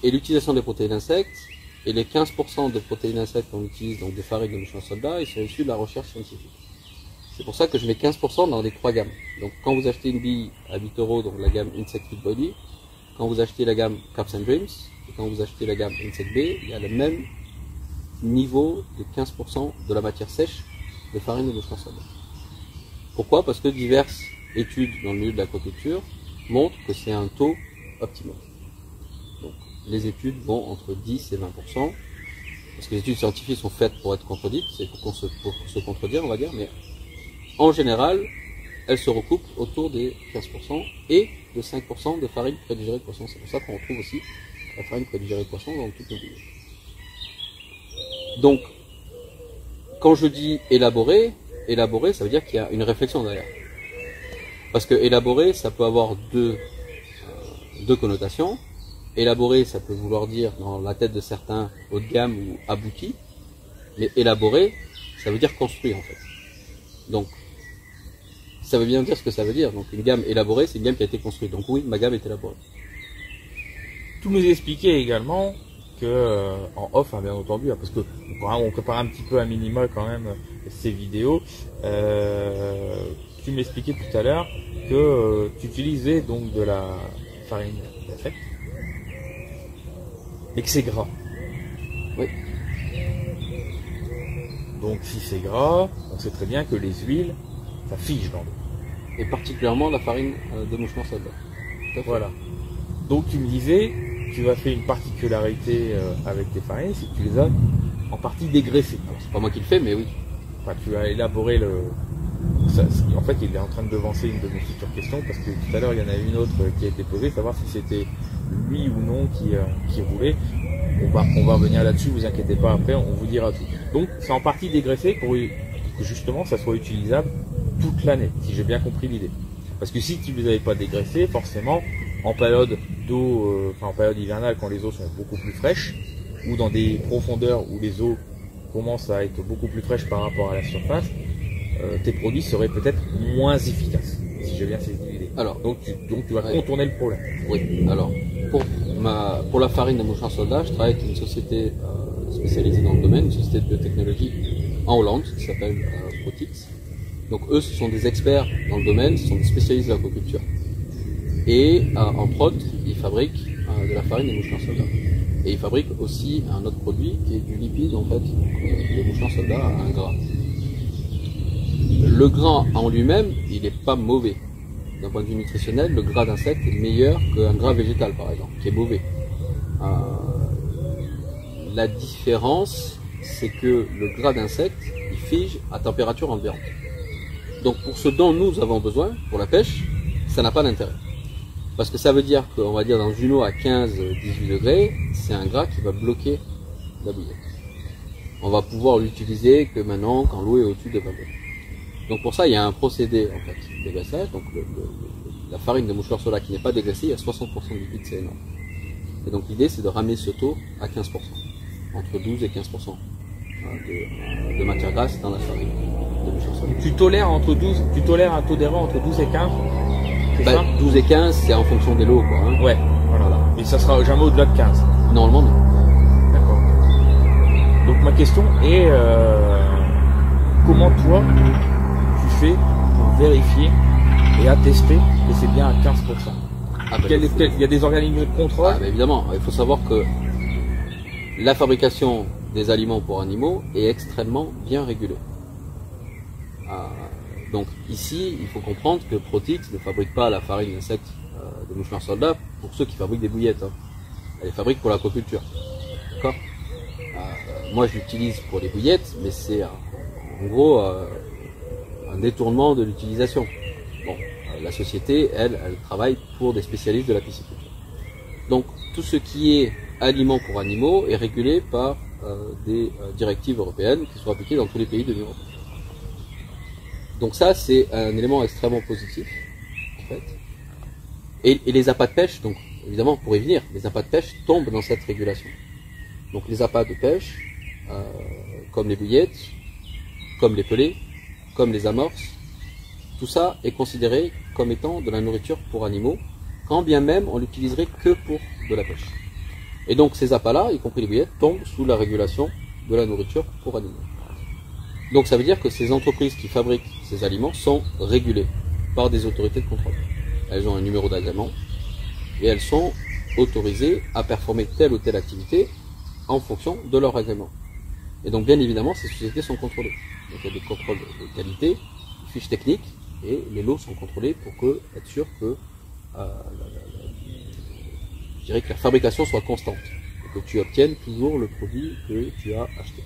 et l'utilisation des protéines insectes et les 15% de protéines insectes qu'on utilise, donc des farines de mouchons soldats, ils sont issus de la recherche scientifique. C'est pour ça que je mets 15% dans les 3 gammes. Donc, quand vous achetez une bille à 8 €, donc la gamme Insect Fit Body, quand vous achetez la gamme Caps and Dreams, et quand vous achetez la gamme Insect B, il y a le même niveau de 15% de la matière sèche de farine de moucheron soldats. Pourquoi? Parce que diverses études dans le milieu de l'aquaculture montrent que c'est un taux optimum. Donc, les études vont entre 10 et 20%, parce que les études scientifiques sont faites pour être contredites, c'est pour se contredire, on va dire, mais en général, elles se recoupent autour des 15% et de 5% de farine prédigérée de poisson. C'est pour ça qu'on retrouve aussi la farine prédigérée de poisson dans toutes nos billes. Donc, quand je dis élaborer, ça veut dire qu'il y a une réflexion derrière. Parce que élaborer, ça peut avoir deux connotations. Élaborer, ça peut vouloir dire, dans la tête de certains, haut de gamme ou abouti. Mais élaborer, ça veut dire construire, en fait. Donc, ça veut bien dire ce que ça veut dire. Donc, une gamme élaborée, c'est une gamme qui a été construite. Donc oui, ma gamme est élaborée. Tu nous expliquais également que, en off, hein, bien entendu, hein, parce que on prépare un petit peu à minima quand même ces vidéos. Tu m'expliquais tout à l'heure que tu utilisais donc de la farine d'insectes, mais que c'est gras. Oui. Donc si c'est gras, on sait très bien que les huiles, ça fige dans l'eau. Et particulièrement la farine de moucheron soldat. Voilà. Donc tu me disais, tu as fait une particularité avec tes farines, c'est que tu les as en partie dégraissées. C'est pas moi qui le fais, mais oui. Enfin, tu as élaboré le... en fait, il est en train de devancer une de mes futures questions, parce que tout à l'heure, il y en a une autre qui a été posée, savoir si c'était lui ou non qui roulait. On va revenir là-dessus, vous inquiétez pas, après, on vous dira tout. Donc, c'est en partie dégraissé pour que justement, ça soit utilisable toute l'année, si j'ai bien compris l'idée. Parce que si tu ne les avais pas dégraissés, forcément, en période d'eau, en période hivernale, quand les eaux sont beaucoup plus fraîches, ou dans des profondeurs où les eaux commencent à être beaucoup plus fraîches par rapport à la surface, tes produits seraient peut-être moins efficaces, si j'ai bien saisi l'idée. Alors, donc tu vas contourner le problème. Oui, alors, pour la farine de moucheron soldat, je travaille avec une société spécialisée dans le domaine, une société de biotechnologie en Hollande, qui s'appelle Protix. Donc eux, ce sont des experts dans le domaine, ce sont des spécialistes de l'aquaculture. Et entre autres, ils fabriquent de la farine de moucheron soldat. Et ils fabriquent aussi un autre produit qui est du lipide, en fait, le moucheron soldat à un gras. Le gras en lui-même, il n'est pas mauvais. D'un point de vue nutritionnel, le gras d'insecte est meilleur qu'un gras végétal, par exemple, qui est mauvais. La différence, c'est que le gras d'insecte, il fige à température ambiante. Donc pour ce dont nous avons besoin, pour la pêche, ça n'a pas d'intérêt. Parce que ça veut dire qu'on va dire dans une eau à 15-18 degrés, c'est un gras qui va bloquer la bouillette. On va pouvoir l'utiliser que maintenant quand l'eau est au-dessus de 20 degrés. Donc pour ça, il y a un procédé en fait de dégraissage. Donc la farine de moucheron soldat qui n'est pas dégraissée, il y a 60% de liquide, c'est énorme. Et donc l'idée, c'est de ramener ce taux à 15%, entre 12 et 15% de matière grasse dans la farine de moucheron soldat. Tu tolères un taux d'erreur entre 12 et 15? Bah, 12 et 15, c'est en fonction des lots, quoi. Hein. Ouais, voilà. Et ça sera jamais au-delà de 15? Normalement, non. D'accord. Donc ma question est, comment toi, tu fais pour vérifier et attester que c'est bien à 15%. Il y a des organismes de contrôle. Évidemment, il faut savoir que la fabrication des aliments pour animaux est extrêmement bien régulée. Donc ici, il faut comprendre que Protix ne fabrique pas la farine d'insectes de mouchelards soldats pour ceux qui fabriquent des bouillettes. Elle les fabrique pour l'aquaculture. D'accord. Moi, je l'utilise pour les bouillettes, mais c'est en gros un détournement de l'utilisation. Bon, la société, elle travaille pour des spécialistes de la pisciculture. Donc, tout ce qui est aliments pour animaux est régulé par des directives européennes qui sont appliquées dans tous les pays de l'Union européenne. Donc ça, c'est un élément extrêmement positif, en fait. Et les appâts de pêche, donc évidemment, pour y venir, les appâts de pêche tombent dans cette régulation. Donc les appâts de pêche, comme les bouillettes, comme les pelets, comme les amorces, tout ça est considéré comme étant de la nourriture pour animaux, quand bien même on l'utiliserait que pour de la pêche. Et donc ces appâts-là, y compris les bouillettes, tombent sous la régulation de la nourriture pour animaux. Donc ça veut dire que ces entreprises qui fabriquent ces aliments sont régulées par des autorités de contrôle. Elles ont un numéro d'agrément et elles sont autorisées à performer telle ou telle activité en fonction de leur agrément. Et donc bien évidemment, ces sociétés sont contrôlées. Donc il y a des contrôles de qualité, des fiches techniques, et les lots sont contrôlés pour être sûr que je dirais que la fabrication soit constante et que tu obtiennes toujours le produit que tu as acheté.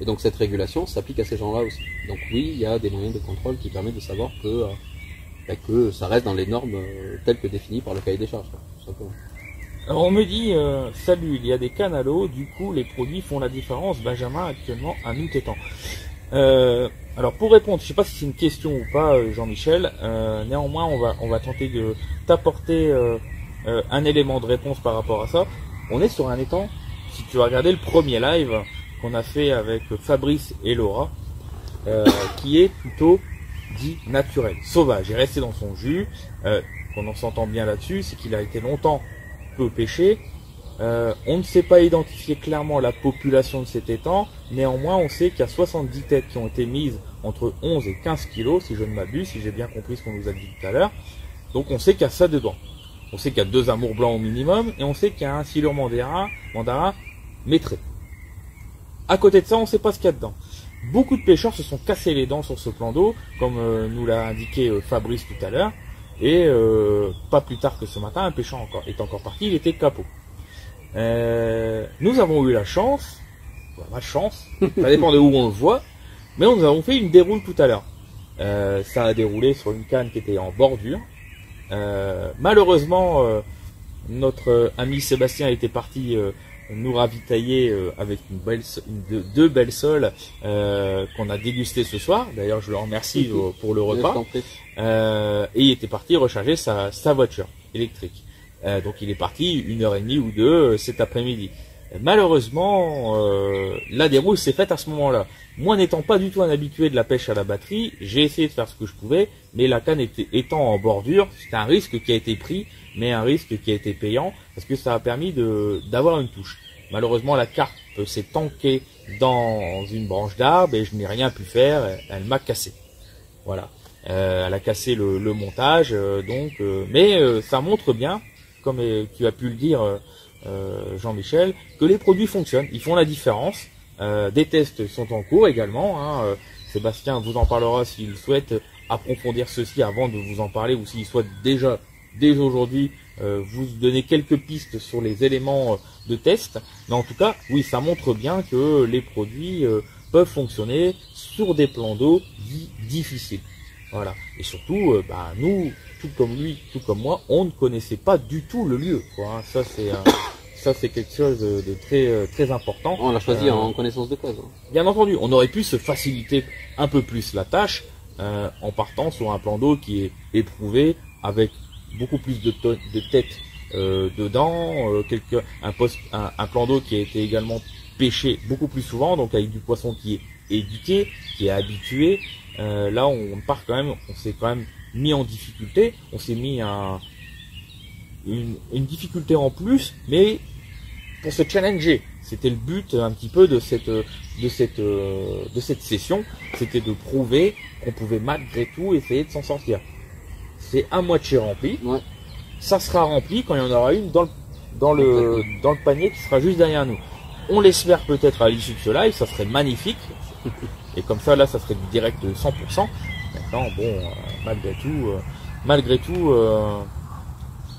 Et donc cette régulation s'applique à ces gens-là aussi. Donc oui, il y a des moyens de contrôle qui permettent de savoir que ça reste dans les normes telles que définies par le cahier des charges, tout simplement. Alors on me dit, salut, il y a des cannes à l'eau, du coup les produits font la différence, Benjamin actuellement à nous tétans. Alors pour répondre, je ne sais pas si c'est une question ou pas, Jean-Michel, néanmoins on va tenter de t'apporter un élément de réponse par rapport à ça. On est sur un étang, si tu as regardé le premier live qu'on a fait avec Fabrice et Laura, qui est plutôt dit naturel, sauvage, il est resté dans son jus, qu'on en s'entend bien là-dessus, c'est qu'il a été longtemps peu pêché. On ne sait pas identifier clairement la population de cet étang, néanmoins on sait qu'il y a 70 têtes qui ont été mises entre 11 et 15 kilos, si je ne m'abuse, si j'ai bien compris ce qu'on nous a dit tout à l'heure. Donc on sait qu'il y a ça dedans. On sait qu'il y a 2 amours blancs au minimum, et on sait qu'il y a un silure mandarin maîtré. À côté de ça, on ne sait pas ce qu'il y a dedans. Beaucoup de pêcheurs se sont cassés les dents sur ce plan d'eau, comme nous l'a indiqué Fabrice tout à l'heure, et pas plus tard que ce matin, un pêcheur est encore parti, il était capot. Nous avons eu la chance, ça dépend de où on le voit, mais nous avons fait une déroule tout à l'heure. Ça a déroulé sur une canne qui était en bordure. Malheureusement, notre ami Sébastien était parti nous ravitailler avec deux belles soles qu'on a dégustées ce soir. D'ailleurs, je le remercie pour le repas. Et il était parti recharger sa voiture électrique. Donc il est parti 1h30 ou 2 cet après-midi. Malheureusement, la déroule s'est faite à ce moment-là. Moi, n'étant pas du tout un habitué de la pêche à la batterie, j'ai essayé de faire ce que je pouvais, mais la canne étant en bordure, c'était un risque qui a été pris, mais un risque qui a été payant, parce que ça a permis d'avoir une touche. Malheureusement, la carpe s'est tankée dans une branche d'arbre et je n'ai rien pu faire, elle m'a cassé. Voilà, elle a cassé le montage, mais ça montre bien, comme tu as pu le dire, Jean-Michel, que les produits fonctionnent, ils font la différence. Des tests sont en cours également. Sébastien vous en parlera s'il souhaite approfondir ceci avant de vous en parler, ou s'il souhaite déjà, dès aujourd'hui, vous donner quelques pistes sur les éléments de test. Mais en tout cas, oui, ça montre bien que les produits peuvent fonctionner sur des plans d'eau difficiles. Voilà. Et surtout, nous, tout comme lui, tout comme moi, on ne connaissait pas du tout le lieu, quoi. Ça, c'est quelque chose de très important. On l'a choisi en connaissance de cause. Bien entendu, on aurait pu se faciliter un peu plus la tâche en partant sur un plan d'eau qui est éprouvé, avec beaucoup plus de têtes dedans, un plan d'eau qui a été également pêché beaucoup plus souvent, donc avec du poisson qui est éduqué, qui est habitué. Là, on s'est quand même mis en difficulté, on s'est mis une difficulté en plus, mais pour se challenger. C'était le but un petit peu de cette session, c'était de prouver qu'on pouvait malgré tout essayer de s'en sortir. c'est à moitié rempli. Ouais. Ça sera rempli quand il y en aura une dans le panier qui sera juste derrière nous. On l'espère peut-être à l'issue de ce live, ça serait magnifique. Et comme ça, là, ça serait du direct de 100%. Maintenant, bon, malgré tout,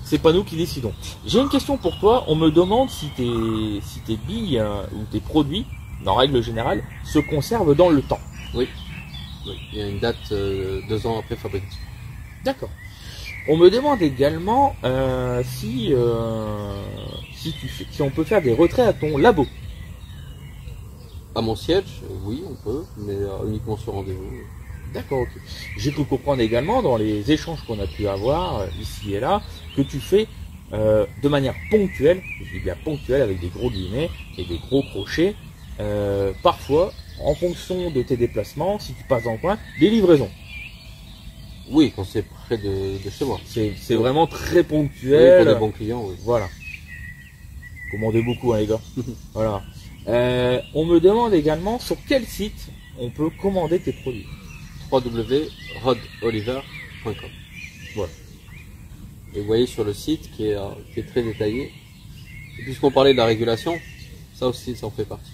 c'est pas nous qui décidons. J'ai une question pour toi. On me demande si tes billes ou tes produits, en règle générale, se conservent dans le temps. Oui. Oui. Il y a une date 2 ans après fabrication. D'accord. On me demande également si on peut faire des retraits à ton labo. À mon siège, oui, on peut, mais uniquement sur rendez-vous. D'accord, ok. J'ai pu comprendre également dans les échanges qu'on a pu avoir ici et là que tu fais de manière ponctuelle, je dis bien ponctuelle avec des gros guillemets et des gros crochets, parfois en fonction de tes déplacements, si tu passes dans le coin, des livraisons. Oui, quand c'est près de chez moi. C'est vraiment très ponctuel. Oui, pour des bons clients, oui. Voilà. Commandez beaucoup, hein, les gars. Voilà. On me demande également sur quel site on peut commander tes produits. www.rodoliver.com. Voilà. Et vous voyez sur le site qui est très détaillé. Et puisqu'on parlait de la régulation, ça aussi, ça en fait partie.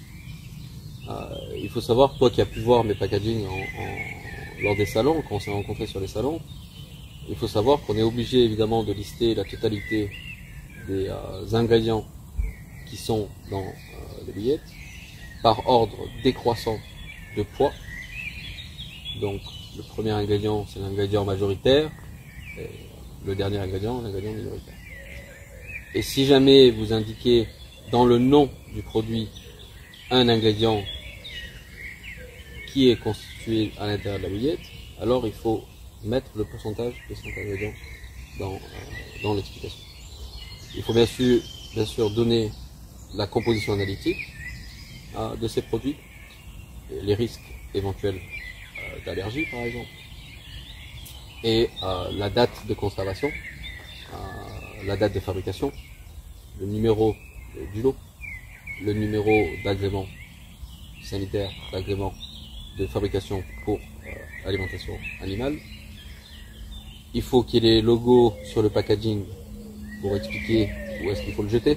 Il faut savoir, toi qui as pu voir mes packaging lors des salons, quand on s'est rencontrés sur les salons, il faut savoir qu'on est obligé évidemment de lister la totalité des ingrédients qui sont dans les billettes par ordre décroissant de poids. Donc le premier ingrédient, c'est l'ingrédient majoritaire, et le dernier ingrédient, l'ingrédient minoritaire. Et si jamais vous indiquez dans le nom du produit un ingrédient qui est constitué à l'intérieur de la bouillette, alors il faut mettre le pourcentage de cet ingrédient dans l'explication. Il faut bien sûr donner la composition analytique de ces produits, les risques éventuels d'allergie par exemple, et la date de conservation, la date de fabrication, le numéro du lot, le numéro d'agrément sanitaire, d'agrément de fabrication pour alimentation animale. Il faut qu'il y ait les logos sur le packaging pour expliquer où est-ce qu'il faut le jeter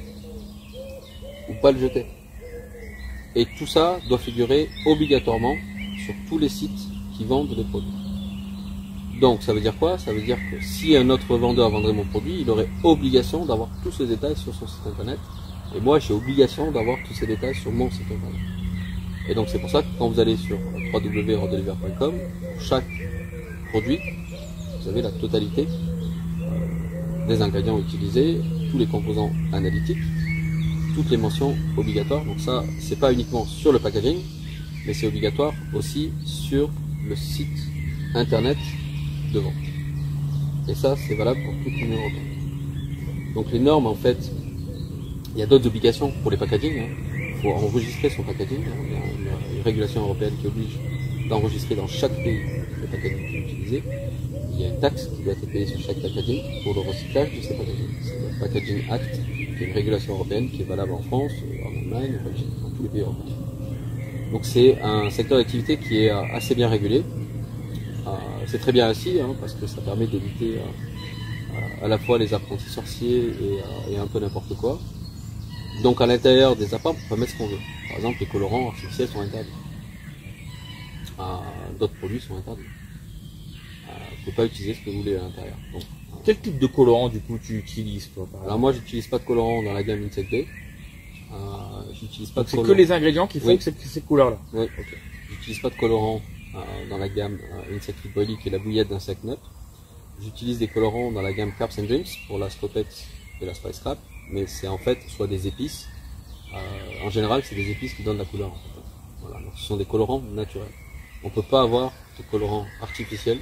ou pas le jeter. Et tout ça doit figurer obligatoirement sur tous les sites qui vendent les produits. Donc ça veut dire quoi? Ça veut dire que si un autre vendeur vendrait mon produit, il aurait obligation d'avoir tous ces détails sur son site internet. Et moi j'ai obligation d'avoir tous ces détails sur mon site internet. Et donc c'est pour ça que quand vous allez sur www.rodoliver.com, pour chaque produit, vous avez la totalité des ingrédients utilisés, tous les composants analytiques, toutes les mentions obligatoires. Donc ça, c'est pas uniquement sur le packaging, mais c'est obligatoire aussi sur le site internet de vente. Et ça, c'est valable pour toute l'Union européenne. Donc les normes, en fait, il y a d'autres obligations pour les packaging. Il faut enregistrer son packaging. Il y a une régulation européenne qui oblige d'enregistrer dans chaque pays le packaging qui est utilisé. Il y a une taxe qui doit être payée sur chaque packaging pour le recyclage de ces packaging. C'est le Packaging Act, qui est une régulation européenne qui est valable en France, en Allemagne, en Belgique, dans tous les pays européens. Donc c'est un secteur d'activité qui est assez bien régulé. C'est très bien ainsi, parce que ça permet d'éviter à la fois les apprentis sorciers et un peu n'importe quoi. Donc à l'intérieur des apparts, on peut mettre ce qu'on veut. Par exemple, les colorants artificiels sont interdits. D'autres produits sont interdits. Vous ne pouvez pas utiliser ce que vous voulez à l'intérieur. Quel type de colorant du coup tu utilises toi, Alors moi j'utilise pas de colorant dans la gamme Insect Day. J'utilise pas de c'est que les ingrédients qui font que ces couleurs-là. Oui, ok. J'utilise pas de colorant dans la gamme Insect Fit Boily qui est la bouillette d'Insect Nut. J'utilise des colorants dans la gamme Carbs and Dreams pour la Slopex et la Spice Crab, mais c'est en fait soit des épices. En général, c'est des épices qui donnent la couleur. En fait. Voilà, donc ce sont des colorants naturels. On peut pas avoir de colorants artificiels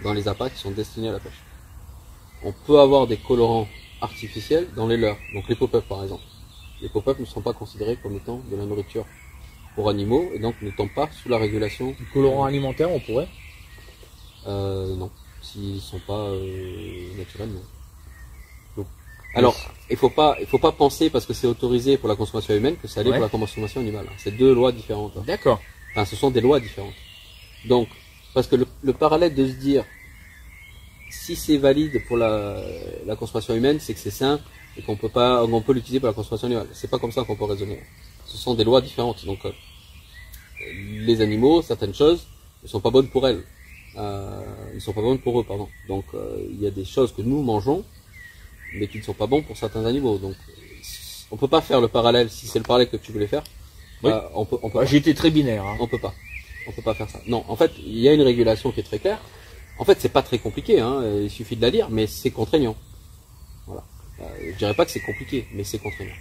dans les appâts qui sont destinés à la pêche. On peut avoir des colorants artificiels dans les leurres, donc les pop-up par exemple. Les pop-up ne sont pas considérés comme étant de la nourriture pour animaux et donc ne tombent pas sous la régulation. Du colorant alimentaire, on pourrait Non, s'ils sont pas naturels, non. Donc, alors, il faut pas penser parce que c'est autorisé pour la consommation humaine que c'est allé pour la consommation animale. C'est deux lois différentes. D'accord. Enfin, ce sont des lois différentes. Donc, parce que le parallèle de se dire si c'est valide pour la consommation humaine, c'est que c'est sain et qu'on peut l'utiliser pour la consommation animale. C'est pas comme ça qu'on peut raisonner. Ce sont des lois différentes. Donc, les animaux, certaines choses ne sont pas bonnes pour elles. Ils sont pas bonnes pour eux, pardon. Donc, il y a des choses que nous mangeons, mais qui ne sont pas bons pour certains animaux. Donc, on peut pas faire le parallèle. Si c'est le parallèle que tu voulais faire, oui. On peut pas. J'ai été très binaire. Hein. On peut pas faire ça. Non, en fait, il y a une régulation qui est très claire. En fait, c'est pas très compliqué, hein. Il suffit de la lire, mais c'est contraignant. Voilà. Je dirais pas que c'est compliqué, mais c'est contraignant.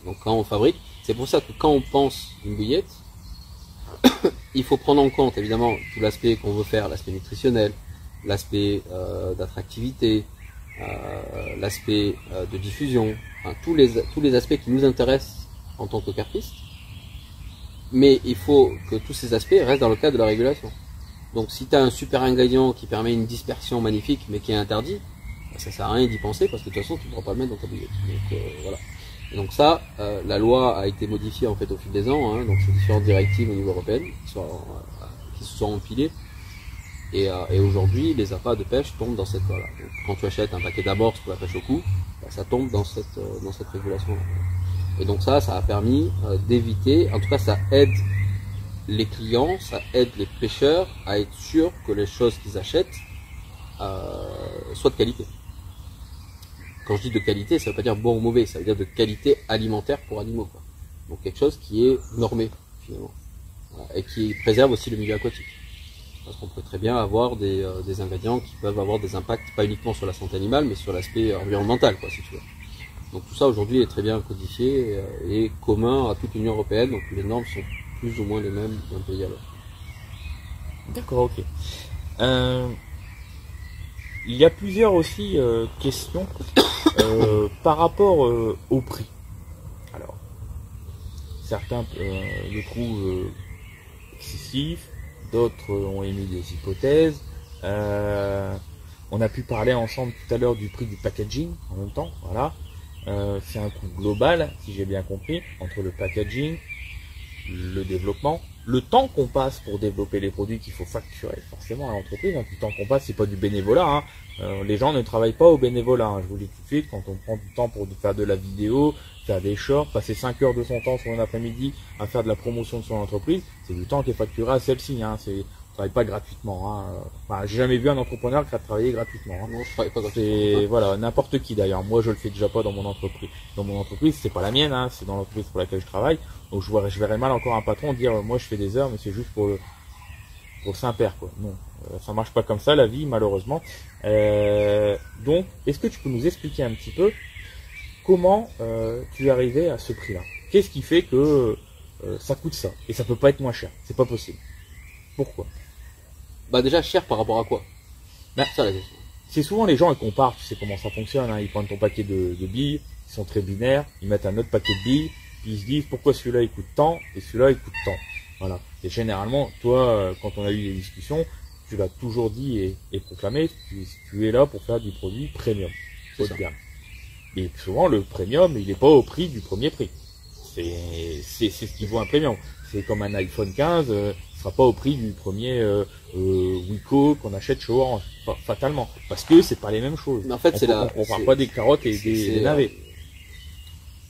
Donc, quand on fabrique, c'est pour ça que quand on pense une bouillette, il faut prendre en compte évidemment tout l'aspect qu'on veut faire, l'aspect nutritionnel, l'aspect d'attractivité, l'aspect de diffusion, enfin, tous les aspects qui nous intéressent en tant que carpiste. Mais il faut que tous ces aspects restent dans le cadre de la régulation. Donc si tu as un super ingrédient qui permet une dispersion magnifique mais qui est interdit, ça sert à rien d'y penser parce que de toute façon tu ne pourras pas le mettre dans ta bouillette. Donc voilà. Et donc ça, la loi a été modifiée en fait au fil des ans, hein, donc c'est différentes directives au niveau européen qui se sont empilées. Et aujourd'hui, les appâts de pêche tombent dans cette loi-là. Donc, quand tu achètes un paquet d'amorces pour la pêche au cou, ça tombe dans cette régulation-là. Et donc ça a permis d'éviter, en tout cas ça aide les clients, ça aide les pêcheurs à être sûrs que les choses qu'ils achètent soient de qualité. Quand je dis de qualité, ça ne veut pas dire bon ou mauvais, ça veut dire de qualité alimentaire pour animaux, quoi. Donc quelque chose qui est normé finalement, voilà, et qui préserve aussi le milieu aquatique. Parce qu'on peut très bien avoir des ingrédients qui peuvent avoir des impacts pas uniquement sur la santé animale, mais sur l'aspect environnemental, quoi, si tu veux. Donc tout ça aujourd'hui est très bien codifié et commun à toute l'Union européenne, donc les normes sont plus ou moins les mêmes d'un pays à l'autre. D'accord, ok. Il y a plusieurs aussi questions par rapport au prix. Alors, certains le trouvent excessif, d'autres ont émis des hypothèses. On a pu parler ensemble tout à l'heure du prix du packaging en même temps, voilà. C'est un coût global, si j'ai bien compris, entre le packaging, le développement, le temps qu'on passe pour développer les produits qu'il faut facturer forcément à l'entreprise. Hein, le temps qu'on passe, c'est pas du bénévolat. Hein. Les gens ne travaillent pas au bénévolat. Hein, je vous le dis tout de suite, quand on prend du temps pour faire de la vidéo, faire des shorts, passer 5 heures de son temps sur un après-midi à faire de la promotion de son entreprise, c'est du temps qui est facturé à celle-ci. Hein, on travaille pas gratuitement. Hein. Enfin, j'ai jamais vu un entrepreneur qui a travaillé gratuitement. Hein. Non, je travaille pas gratuitement. C'est voilà, n'importe qui d'ailleurs. Moi, je le fais déjà pas dans mon entreprise. Dans mon entreprise, c'est pas la mienne, hein, c'est dans l'entreprise pour laquelle je travaille. Donc je verrais mal encore un patron dire moi je fais des heures, mais c'est juste pour le Saint-Père, quoi. Non, ça marche pas comme ça la vie, malheureusement. Donc, est-ce que tu peux nous expliquer un petit peu comment tu es arrivé à ce prix-là? Qu'est-ce qui fait que ça coûte ça et ça peut pas être moins cher? C'est pas possible. Pourquoi? Bah déjà cher par rapport à quoi? Ben, ça la question. C'est souvent les gens ils comparent, tu sais comment ça fonctionne, hein, ils prennent ton paquet de billes, ils sont très binaires, ils mettent un autre paquet de billes, puis ils se disent pourquoi celui-là il coûte tant et celui-là il coûte tant. Voilà. Et généralement, toi, quand on a eu des discussions, tu l'as toujours dit et proclamé, tu es là pour faire du produit premium, haut de gamme. Et souvent le premium, il n'est pas au prix du premier prix. C'est ce qui vaut un premium. C'est comme un iPhone 15, il sera pas au prix du premier Wiko qu'on achète chez Orange, fatalement, parce que c'est pas les mêmes choses. Mais en fait, on parle pas des carottes et des navets.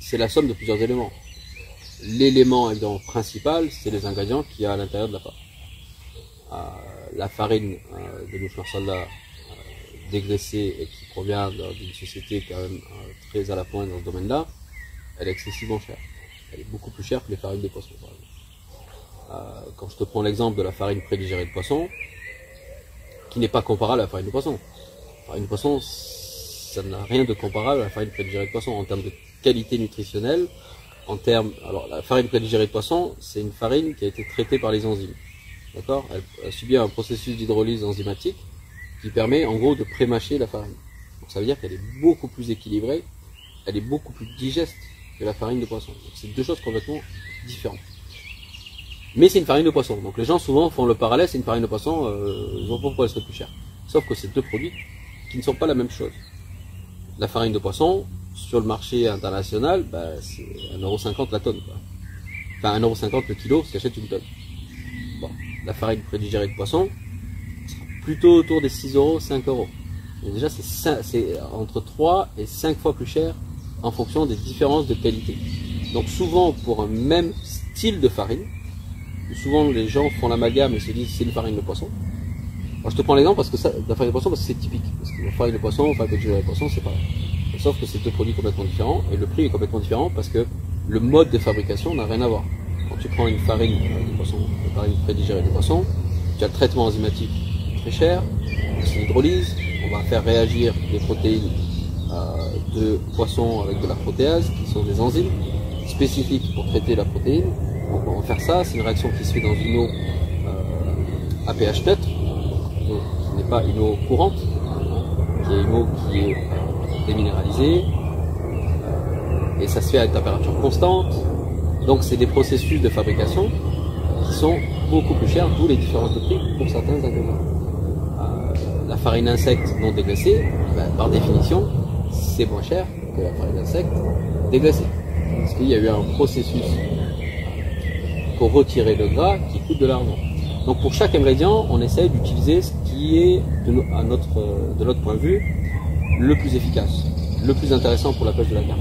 C'est la somme de plusieurs éléments. L'élément évidemment principal, c'est les ingrédients qu'il y a à l'intérieur de la pâte. La farine de mouche soldat dégraissée et qui provient d'une société quand même très à la pointe dans ce domaine-là, elle est excessivement chère. Elle est beaucoup plus chère que les farines de poisson, par exemple. Quand je te prends l'exemple de la farine prédigérée de poisson, qui n'est pas comparable à la farine de poisson. La farine de poisson, ça n'a rien de comparable à la farine prédigérée de poisson en termes de qualité nutritionnelle. Alors la farine prédigérée de poisson, c'est une farine qui a été traitée par les enzymes. D'accord ? Elle subit un processus d'hydrolyse enzymatique qui permet en gros de pré-mâcher la farine. Donc ça veut dire qu'elle est beaucoup plus équilibrée, elle est beaucoup plus digeste que la farine de poisson. Donc c'est deux choses complètement différentes. Mais c'est une farine de poisson. Donc les gens souvent font le parallèle, c'est une farine de poisson, ils voient pourquoi elle serait plus chère. Sauf que c'est deux produits qui ne sont pas la même chose. La farine de poisson, sur le marché international, c'est 1,50 € la tonne, quoi. Enfin 1,50 € le kilo, si tu achètes une tonne. Bon, la farine prédigérée de poisson sera plutôt autour des 6 euros, 5 euros. Et déjà, c'est entre 3 et 5 fois plus cher en fonction des différences de qualité. Donc souvent, pour un même style de farine, souvent les gens font l'amalgame et se disent c'est une farine de poisson. Alors, je te prends l'exemple parce que la farine de poisson, parce que c'est typique. Parce que la farine de poisson, farine de gelée de poisson, c'est pareil. Sauf que c'est deux produits complètement différents et le prix est complètement différent parce que le mode de fabrication n'a rien à voir. Quand tu prends une farine de poisson, une farine prédigérée de poisson, tu as le traitement enzymatique très cher, c'est l'hydrolyse, on va faire réagir des protéines de poisson avec de la protéase, qui sont des enzymes spécifiques pour traiter la protéine. Donc on va faire ça, c'est une réaction qui se fait dans une eau à pH neutre, donc qui n'est pas une eau courante, qui est une eau qui est déminéralisée, et ça se fait à une température constante. Donc c'est des processus de fabrication qui sont beaucoup plus chers, d'où les différences de prix pour certains ingrédients. La farine insecte non déglacée, par définition, c'est moins cher que la farine insecte déglacée. Parce qu'il y a eu un processus pour retirer le gras qui coûte de l'argent. Donc pour chaque ingrédient, on essaye d'utiliser ce qui est, de notre point de vue, le plus efficace, le plus intéressant pour la pêche de la carpe.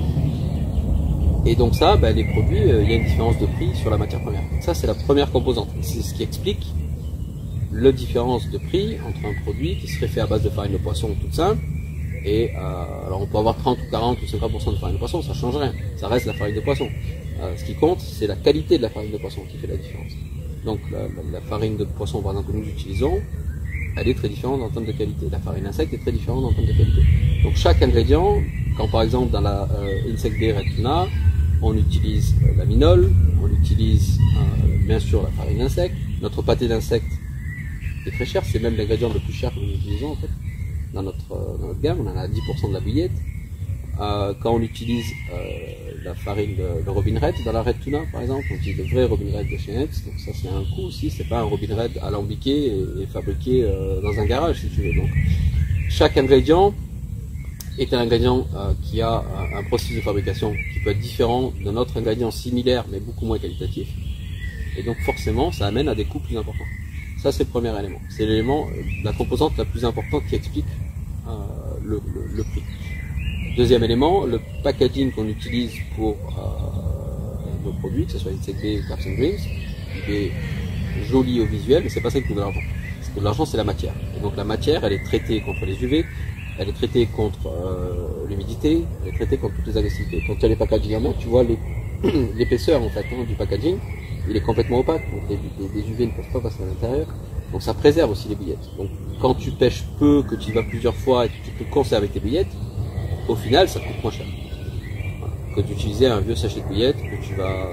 Et donc ça, les produits, il y a une différence de prix sur la matière première. Ça, c'est la première composante. C'est ce qui explique la différence de prix entre un produit qui serait fait à base de farine de poisson toute simple, et alors on peut avoir 30 ou 40 ou 50% de farine de poisson, ça change rien, ça reste la farine de poisson. Ce qui compte, c'est la qualité de la farine de poisson qui fait la différence. Donc la farine de poisson, par exemple, que nous utilisons, elle est très différente en termes de qualité. La farine insecte est très différente en termes de qualité. Donc chaque ingrédient, quand par exemple dans la Insect Day Red Tuna, on utilise l'aminol, on utilise bien sûr la farine d'insecte, notre pâté d'insecte est très cher, c'est même l'ingrédient le plus cher que nous utilisons en fait dans notre gamme, on en a 10% de la bouillette. Quand on utilise la farine de Robin Red, dans la Red Tuna par exemple, on utilise le vrai Robin Red de chez Epps, donc ça c'est un coût aussi, c'est pas un Robin Red alambiqué et fabriqué dans un garage si tu veux. Donc chaque ingrédient est un ingrédient qui a un processus de fabrication qui peut être différent d'un autre ingrédient similaire mais beaucoup moins qualitatif, et donc forcément ça amène à des coûts plus importants. Ça c'est le premier élément, c'est l'élément, la composante la plus importante qui explique le prix. Deuxième élément, le packaging qu'on utilise pour nos produits, que ce soit Insect Day ou Carps & Dreams, il est joli au visuel, mais c'est pas ça qui coûte de l'argent. Ce qui coûte de l'argent, c'est la matière. Et donc la matière, elle est traitée contre les UV, elle est traitée contre l'humidité, elle est traitée contre toutes les agressivités. Quand tu as les packaging à main, tu vois l'épaisseur en fait du packaging, il est complètement opaque, donc les UV ne peuvent pas passer à l'intérieur. Donc ça préserve aussi les bouillettes. Donc quand tu pêches peu, que tu y vas plusieurs fois et que tu peux conserver tes bouillettes, au final ça te coûte moins cher que d'utiliser un vieux sachet de bouillettes que tu vas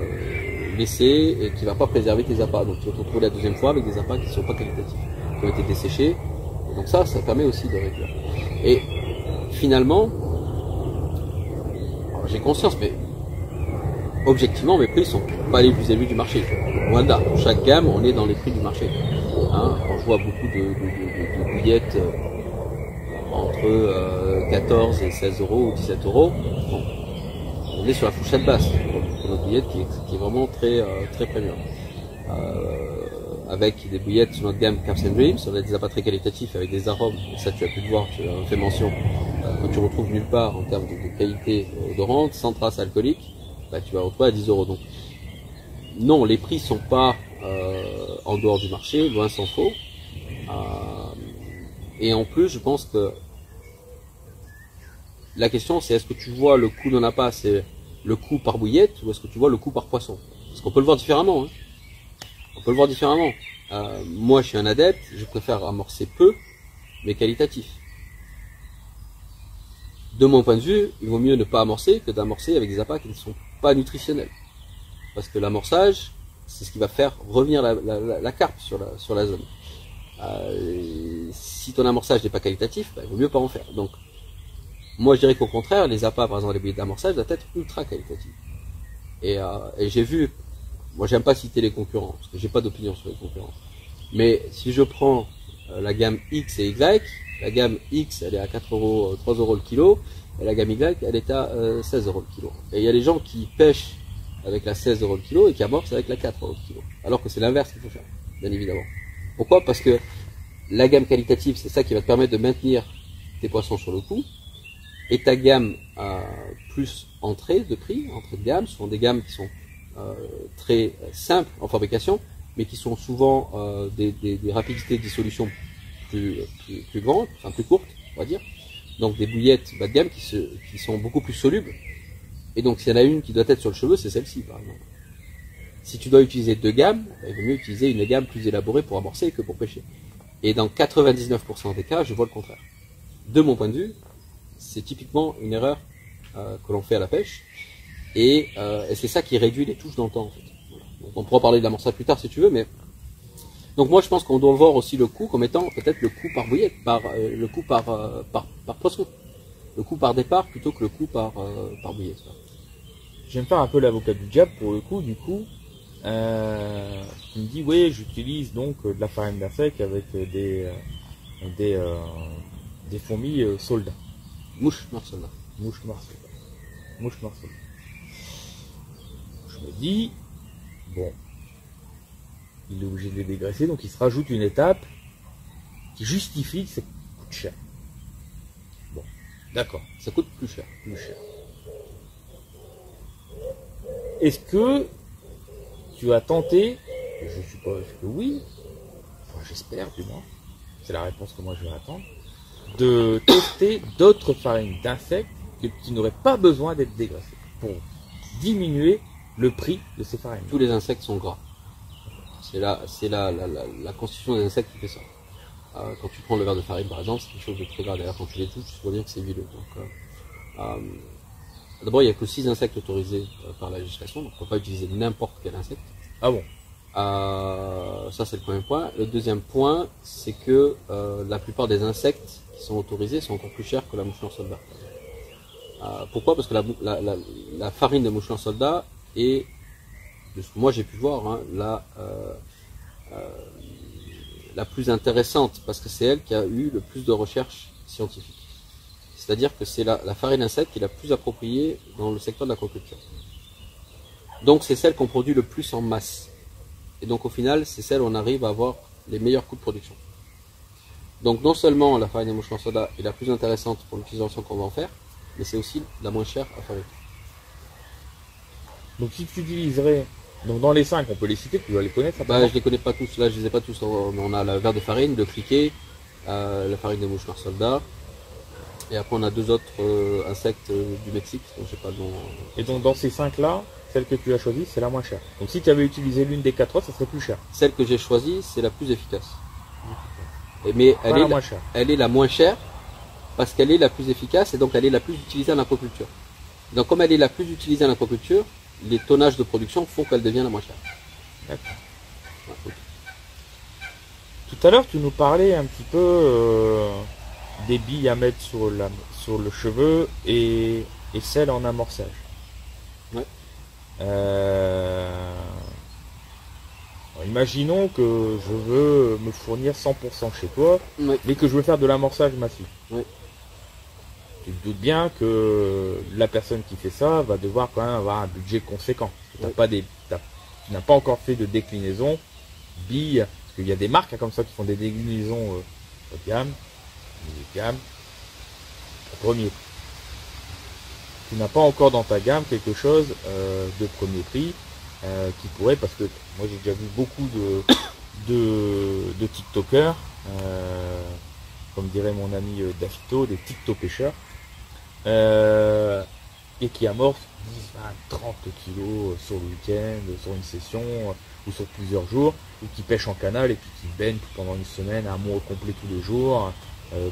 laisser et qui ne va pas préserver tes appâts. Donc tu vas te retrouver la deuxième fois avec des appâts qui ne sont pas qualitatifs, qui ont été desséchés. Et donc ça permet aussi de réduire. Et finalement, j'ai conscience, mais objectivement mes prix ne sont pas les plus élevés du marché. Loin de là. Pour chaque gamme, on est dans les prix du marché. Quand je vois beaucoup de bouillettes entre 14 et 16 euros ou 17 euros, bon, on est sur la fourchette basse pour notre bouillette qui est vraiment très premium. Avec des bouillettes sur notre gamme Carps & Dreams, on a des appâts très qualitatifs avec des arômes, et ça tu as pu le voir, tu as fait mention, que tu retrouves nulle part en termes de qualité odorante, sans trace alcoolique, tu vas retrouver à 10 euros. Donc non, les prix sont pas en dehors du marché, loin s'en faut. Et en plus, je pense que la question c'est est-ce que tu vois le coût d'un appât, c'est le coût par bouillette, ou est-ce que tu vois le coût par poisson? Parce qu'on peut le voir différemment. Hein. On peut le voir différemment. Moi, je suis un adepte, je préfère amorcer peu, mais qualitatif. De mon point de vue, il vaut mieux ne pas amorcer que d'amorcer avec des appâts qui ne sont pas nutritionnels. Parce que l'amorçage, c'est ce qui va faire revenir la carpe sur la zone. Si ton amorçage n'est pas qualitatif, il vaut mieux pas en faire. Donc, moi je dirais qu'au contraire, les appâts, par exemple les bouillettes d'amorçage, doivent être ultra qualitatifs. Et j'ai vu, moi j'aime pas citer les concurrents, parce que j'ai pas d'opinion sur les concurrents. Mais si je prends la gamme X et Y, la gamme X elle est à 4 euros, 3 euros le kilo, et la gamme Y elle est à 16 euros le kilo. Et il y a des gens qui pêchent avec la 16 euros le kilo et qui amorcent avec la 4 euros le kilo. Alors que c'est l'inverse qu'il faut faire, bien évidemment. Pourquoi? Parce que la gamme qualitative, c'est ça qui va te permettre de maintenir tes poissons sur le coup. Et ta gamme plus entrée de prix, entrée de gamme, ce sont des gammes qui sont très simples en fabrication, mais qui sont souvent des rapidités de dissolution plus grandes, enfin plus courtes, on va dire. Donc des bouillettes bas de gamme qui sont beaucoup plus solubles. Et donc s'il y en a une qui doit être sur le cheveu, c'est celle-ci par exemple. Si tu dois utiliser deux gammes, il vaut mieux utiliser une gamme plus élaborée pour amorcer que pour pêcher. Et dans 99% des cas, je vois le contraire. De mon point de vue, c'est typiquement une erreur que l'on fait à la pêche. Et c'est ça qui réduit les touches dans le temps en fait. Voilà. Donc, on pourra parler de l'amorçage plus tard si tu veux, mais donc moi je pense qu'on doit voir aussi le coût comme étant peut-être le coût par bouillette, le coût par poisson, le coût par départ plutôt que le coût par bouillette. Je vais me faire un peu l'avocat du diable pour le coup, du coup. Tu me dis, oui, j'utilise donc de la farine d'insectes avec des fourmis soldats. Mouches noires soldats. Mouches noires soldats. Mouches noires soldats. Je me dis, bon, il est obligé de les dégraisser, donc il se rajoute une étape qui justifie que ça coûte cher. Bon, d'accord. Ça coûte plus cher. Plus cher. Est-ce que tu as tenté, et je suppose que oui, enfin j'espère du moins, c'est la réponse que moi je vais attendre, de tester d'autres farines d'insectes qui n'auraient pas besoin d'être dégraissées pour diminuer le prix de ces farines? Tous les insectes sont gras. C'est la constitution des insectes qui fait ça. Quand tu prends le verre de farine par exemple, c'est quelque chose de très gras. D'ailleurs quand tu les touches, tu vois bien que c'est huileux. D'abord, il n'y a que 6 insectes autorisés par la législation, donc on ne peut pas utiliser n'importe quel insecte. Ah bon? Ça c'est le premier point. Le deuxième point, c'est que la plupart des insectes qui sont autorisés sont encore plus chers que la mouche noire soldat. Pourquoi? Parce que la farine de mouche noire soldat est, de ce que moi j'ai pu voir, hein, la plus intéressante, parce que c'est elle qui a eu le plus de recherches scientifiques. C'est-à-dire que c'est la farine d'insecte qui est la plus appropriée dans le secteur de l'aquaculture. Donc c'est celle qu'on produit le plus en masse. Et donc au final, c'est celle où on arrive à avoir les meilleurs coûts de production. Donc non seulement la farine de mouche noire soda est la plus intéressante pour l'utilisation qu'on va en faire, mais c'est aussi la moins chère à fabriquer. Donc si tu utiliserais, donc dans les 5, on peut les citer, tu dois les connaître? Je les connais pas tous, là je les ai pas tous. On a le verre de farine, le cliquet, la farine de mouche noire soldat. Et après on a 2 autres insectes du Mexique, dont j'ai pas le nom. Et donc dans ces 5 là, celle que tu as choisie, c'est la moins chère. Donc si tu avais utilisé l'une des 4 autres, ça serait plus cher. Celle que j'ai choisie, c'est la plus efficace. Mais elle est la moins chère, parce qu'elle est la plus efficace et donc elle est la plus utilisée en aquaculture. Donc comme elle est la plus utilisée en aquaculture, les tonnages de production font qu'elle devient la moins chère. D'accord. Ouais. Tout à l'heure, tu nous parlais un petit peu des billes à mettre sur le cheveu et celles en amorçage. Ouais. Imaginons que je veux me fournir 100% chez toi, ouais, mais que je veux faire de l'amorçage massif. Ouais. Tu te doutes bien que la personne qui fait ça va devoir quand même avoir un budget conséquent. Tu n'as pas encore fait de déclinaison billes, parce qu'il y a des marques comme ça qui font des déclinaisons haut de gamme, milieu de gamme, premier prix. Tu n'as pas encore dans ta gamme quelque chose de premier prix qui pourrait, parce que moi j'ai déjà vu beaucoup de TikTokers, comme dirait mon ami Dafito, des TikTok-pêcheurs, et qui amorcent 10, 20, 30 kilos sur le week-end, sur une session ou sur plusieurs jours, ou qui pêchent en canal et puis qui baignent pendant une semaine, un mois complet tous les jours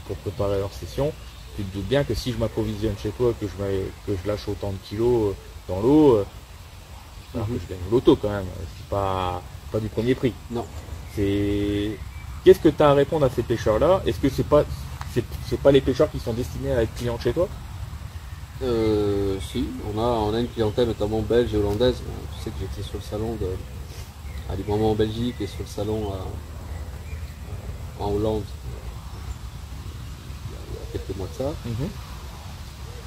pour préparer leur session. Tu te doutes bien que si je m'approvisionne chez toi, que je lâche autant de kilos dans l'eau, que je gagne l'auto quand même, c'est pas du premier prix. Non. Qu'est-ce que tu as à répondre à ces pêcheurs-là? Est-ce que c'est pas les pêcheurs qui sont destinés à être clients chez toi? Si, on a une clientèle notamment belge et hollandaise. Tu sais que j'étais sur le salon à Librement en Belgique et sur le salon en Hollande il y a quelques mois de ça.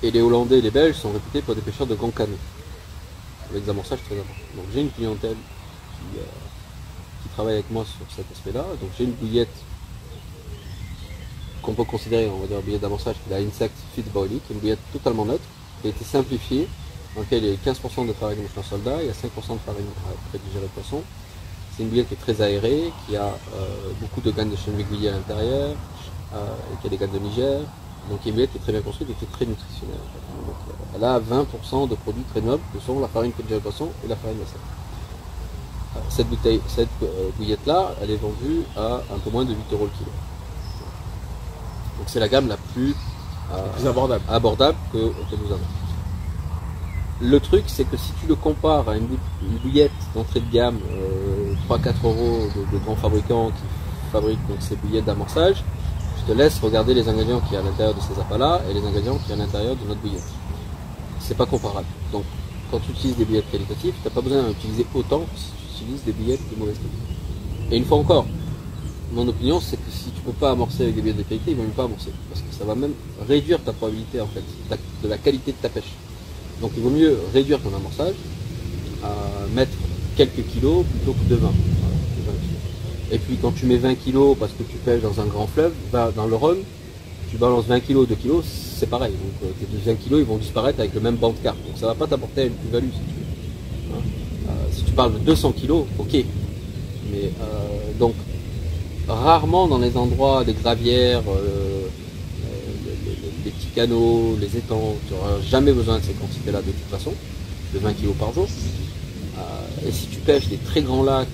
Et les Hollandais et les Belges sont réputés pour des pêcheurs de grands canaux, avec des amorçages très importants. Donc j'ai une clientèle qui travaille avec moi sur cet aspect-là. Donc j'ai une bouillette qu'on peut considérer, on va dire, bouillette d'amorçage, qui est la Insect Feed Boilie, qui est une bouillette totalement neutre, qui a été simplifiée, dans laquelle il y a 15% de farine de moucheron soldat, il y a 5% de farine prédigérée de poisson. C'est une bouillette qui est très aérée, qui a beaucoup de graines de chêne aiguillé à l'intérieur, et qui a des graines de Niger. Donc il y a une bouillette qui est très bien construite et qui est très nutritionnelle. En fait. Donc, elle a 20% de produits très nobles, que sont la farine prédigérée de poisson et la farine macérée. Cette bouillette-là, elle est vendue à un peu moins de 8 € le kilo. Donc c'est la gamme la plus abordable que nous avons. Le truc, c'est que si tu le compares à une bouillette d'entrée de gamme, 3-4 € de grands fabricants qui fabriquent donc ces bouillettes d'amorçage, je te laisse regarder les ingrédients qu'il y a à l'intérieur de ces appâts-là et les ingrédients qu'il y a à l'intérieur de notre bouillette. C'est pas comparable. Donc quand tu utilises des bouillettes qualitatives, tu n'as pas besoin d'utiliser autant que si tu utilises des bouillettes de mauvaise qualité. Et une fois encore, mon opinion, c'est que si tu peux pas amorcer avec des bouillettes de qualité, il ne vaut mieux pas amorcer. Parce que ça va même réduire ta probabilité en fait, de la qualité de ta pêche. Donc il vaut mieux réduire ton amorçage, à mettre quelques kilos plutôt que de 20. Et puis quand tu mets 20 kilos parce que tu pêches dans un grand fleuve, dans le Rhône, tu balances 20 kilos, 2 kilos, c'est pareil. Donc tes 20 kilos ils vont disparaître avec le même banc de carpe. Donc ça ne va pas t'apporter une plus-value si tu veux. Si tu parles de 200 kilos, ok. Mais donc rarement dans les endroits des gravières, les petits canaux, les étangs, tu n'auras jamais besoin de ces quantités-là de toute façon, de 20 kg par jour. Et si tu pêches des très grands lacs,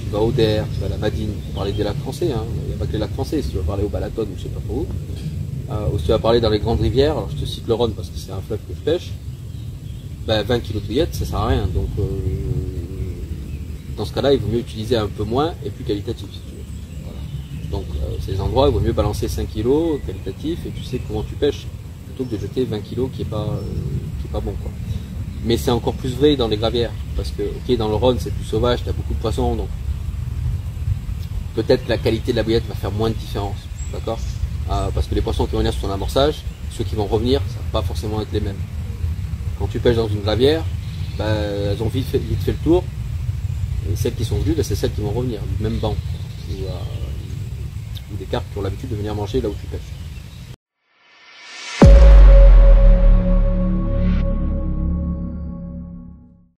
tu vas au Der, tu vas à la Madine, pour parler des lacs français, hein. Il n'y a pas que les lacs français, si tu vas parler au Balaton ou je sais pas trop où, si tu vas parler dans les grandes rivières, alors je te cite le Rhône parce que c'est un fleuve que je pêche, 20 kg de bouillette ça sert à rien, donc dans ce cas-là il vaut mieux utiliser un peu moins et plus qualitatif si tu veux. Donc c'est des endroits où il vaut mieux balancer 5 kg qualitatif et tu sais comment tu pêches plutôt que de jeter 20 kg qui est pas bon quoi. Mais c'est encore plus vrai dans les gravières parce que ok dans le Rhône c'est plus sauvage, tu as beaucoup de poissons donc peut-être que la qualité de la bouillette va faire moins de différence, d'accord, parce que les poissons qui vont venir sur ton amorçage, ceux qui vont revenir, ça va pas forcément être les mêmes. Quand tu pêches dans une gravière, elles ont vite fait le tour et celles qui sont venues, c'est celles qui vont revenir, du même banc ou des carpes qui ont l'habitude de venir manger là où tu pêches.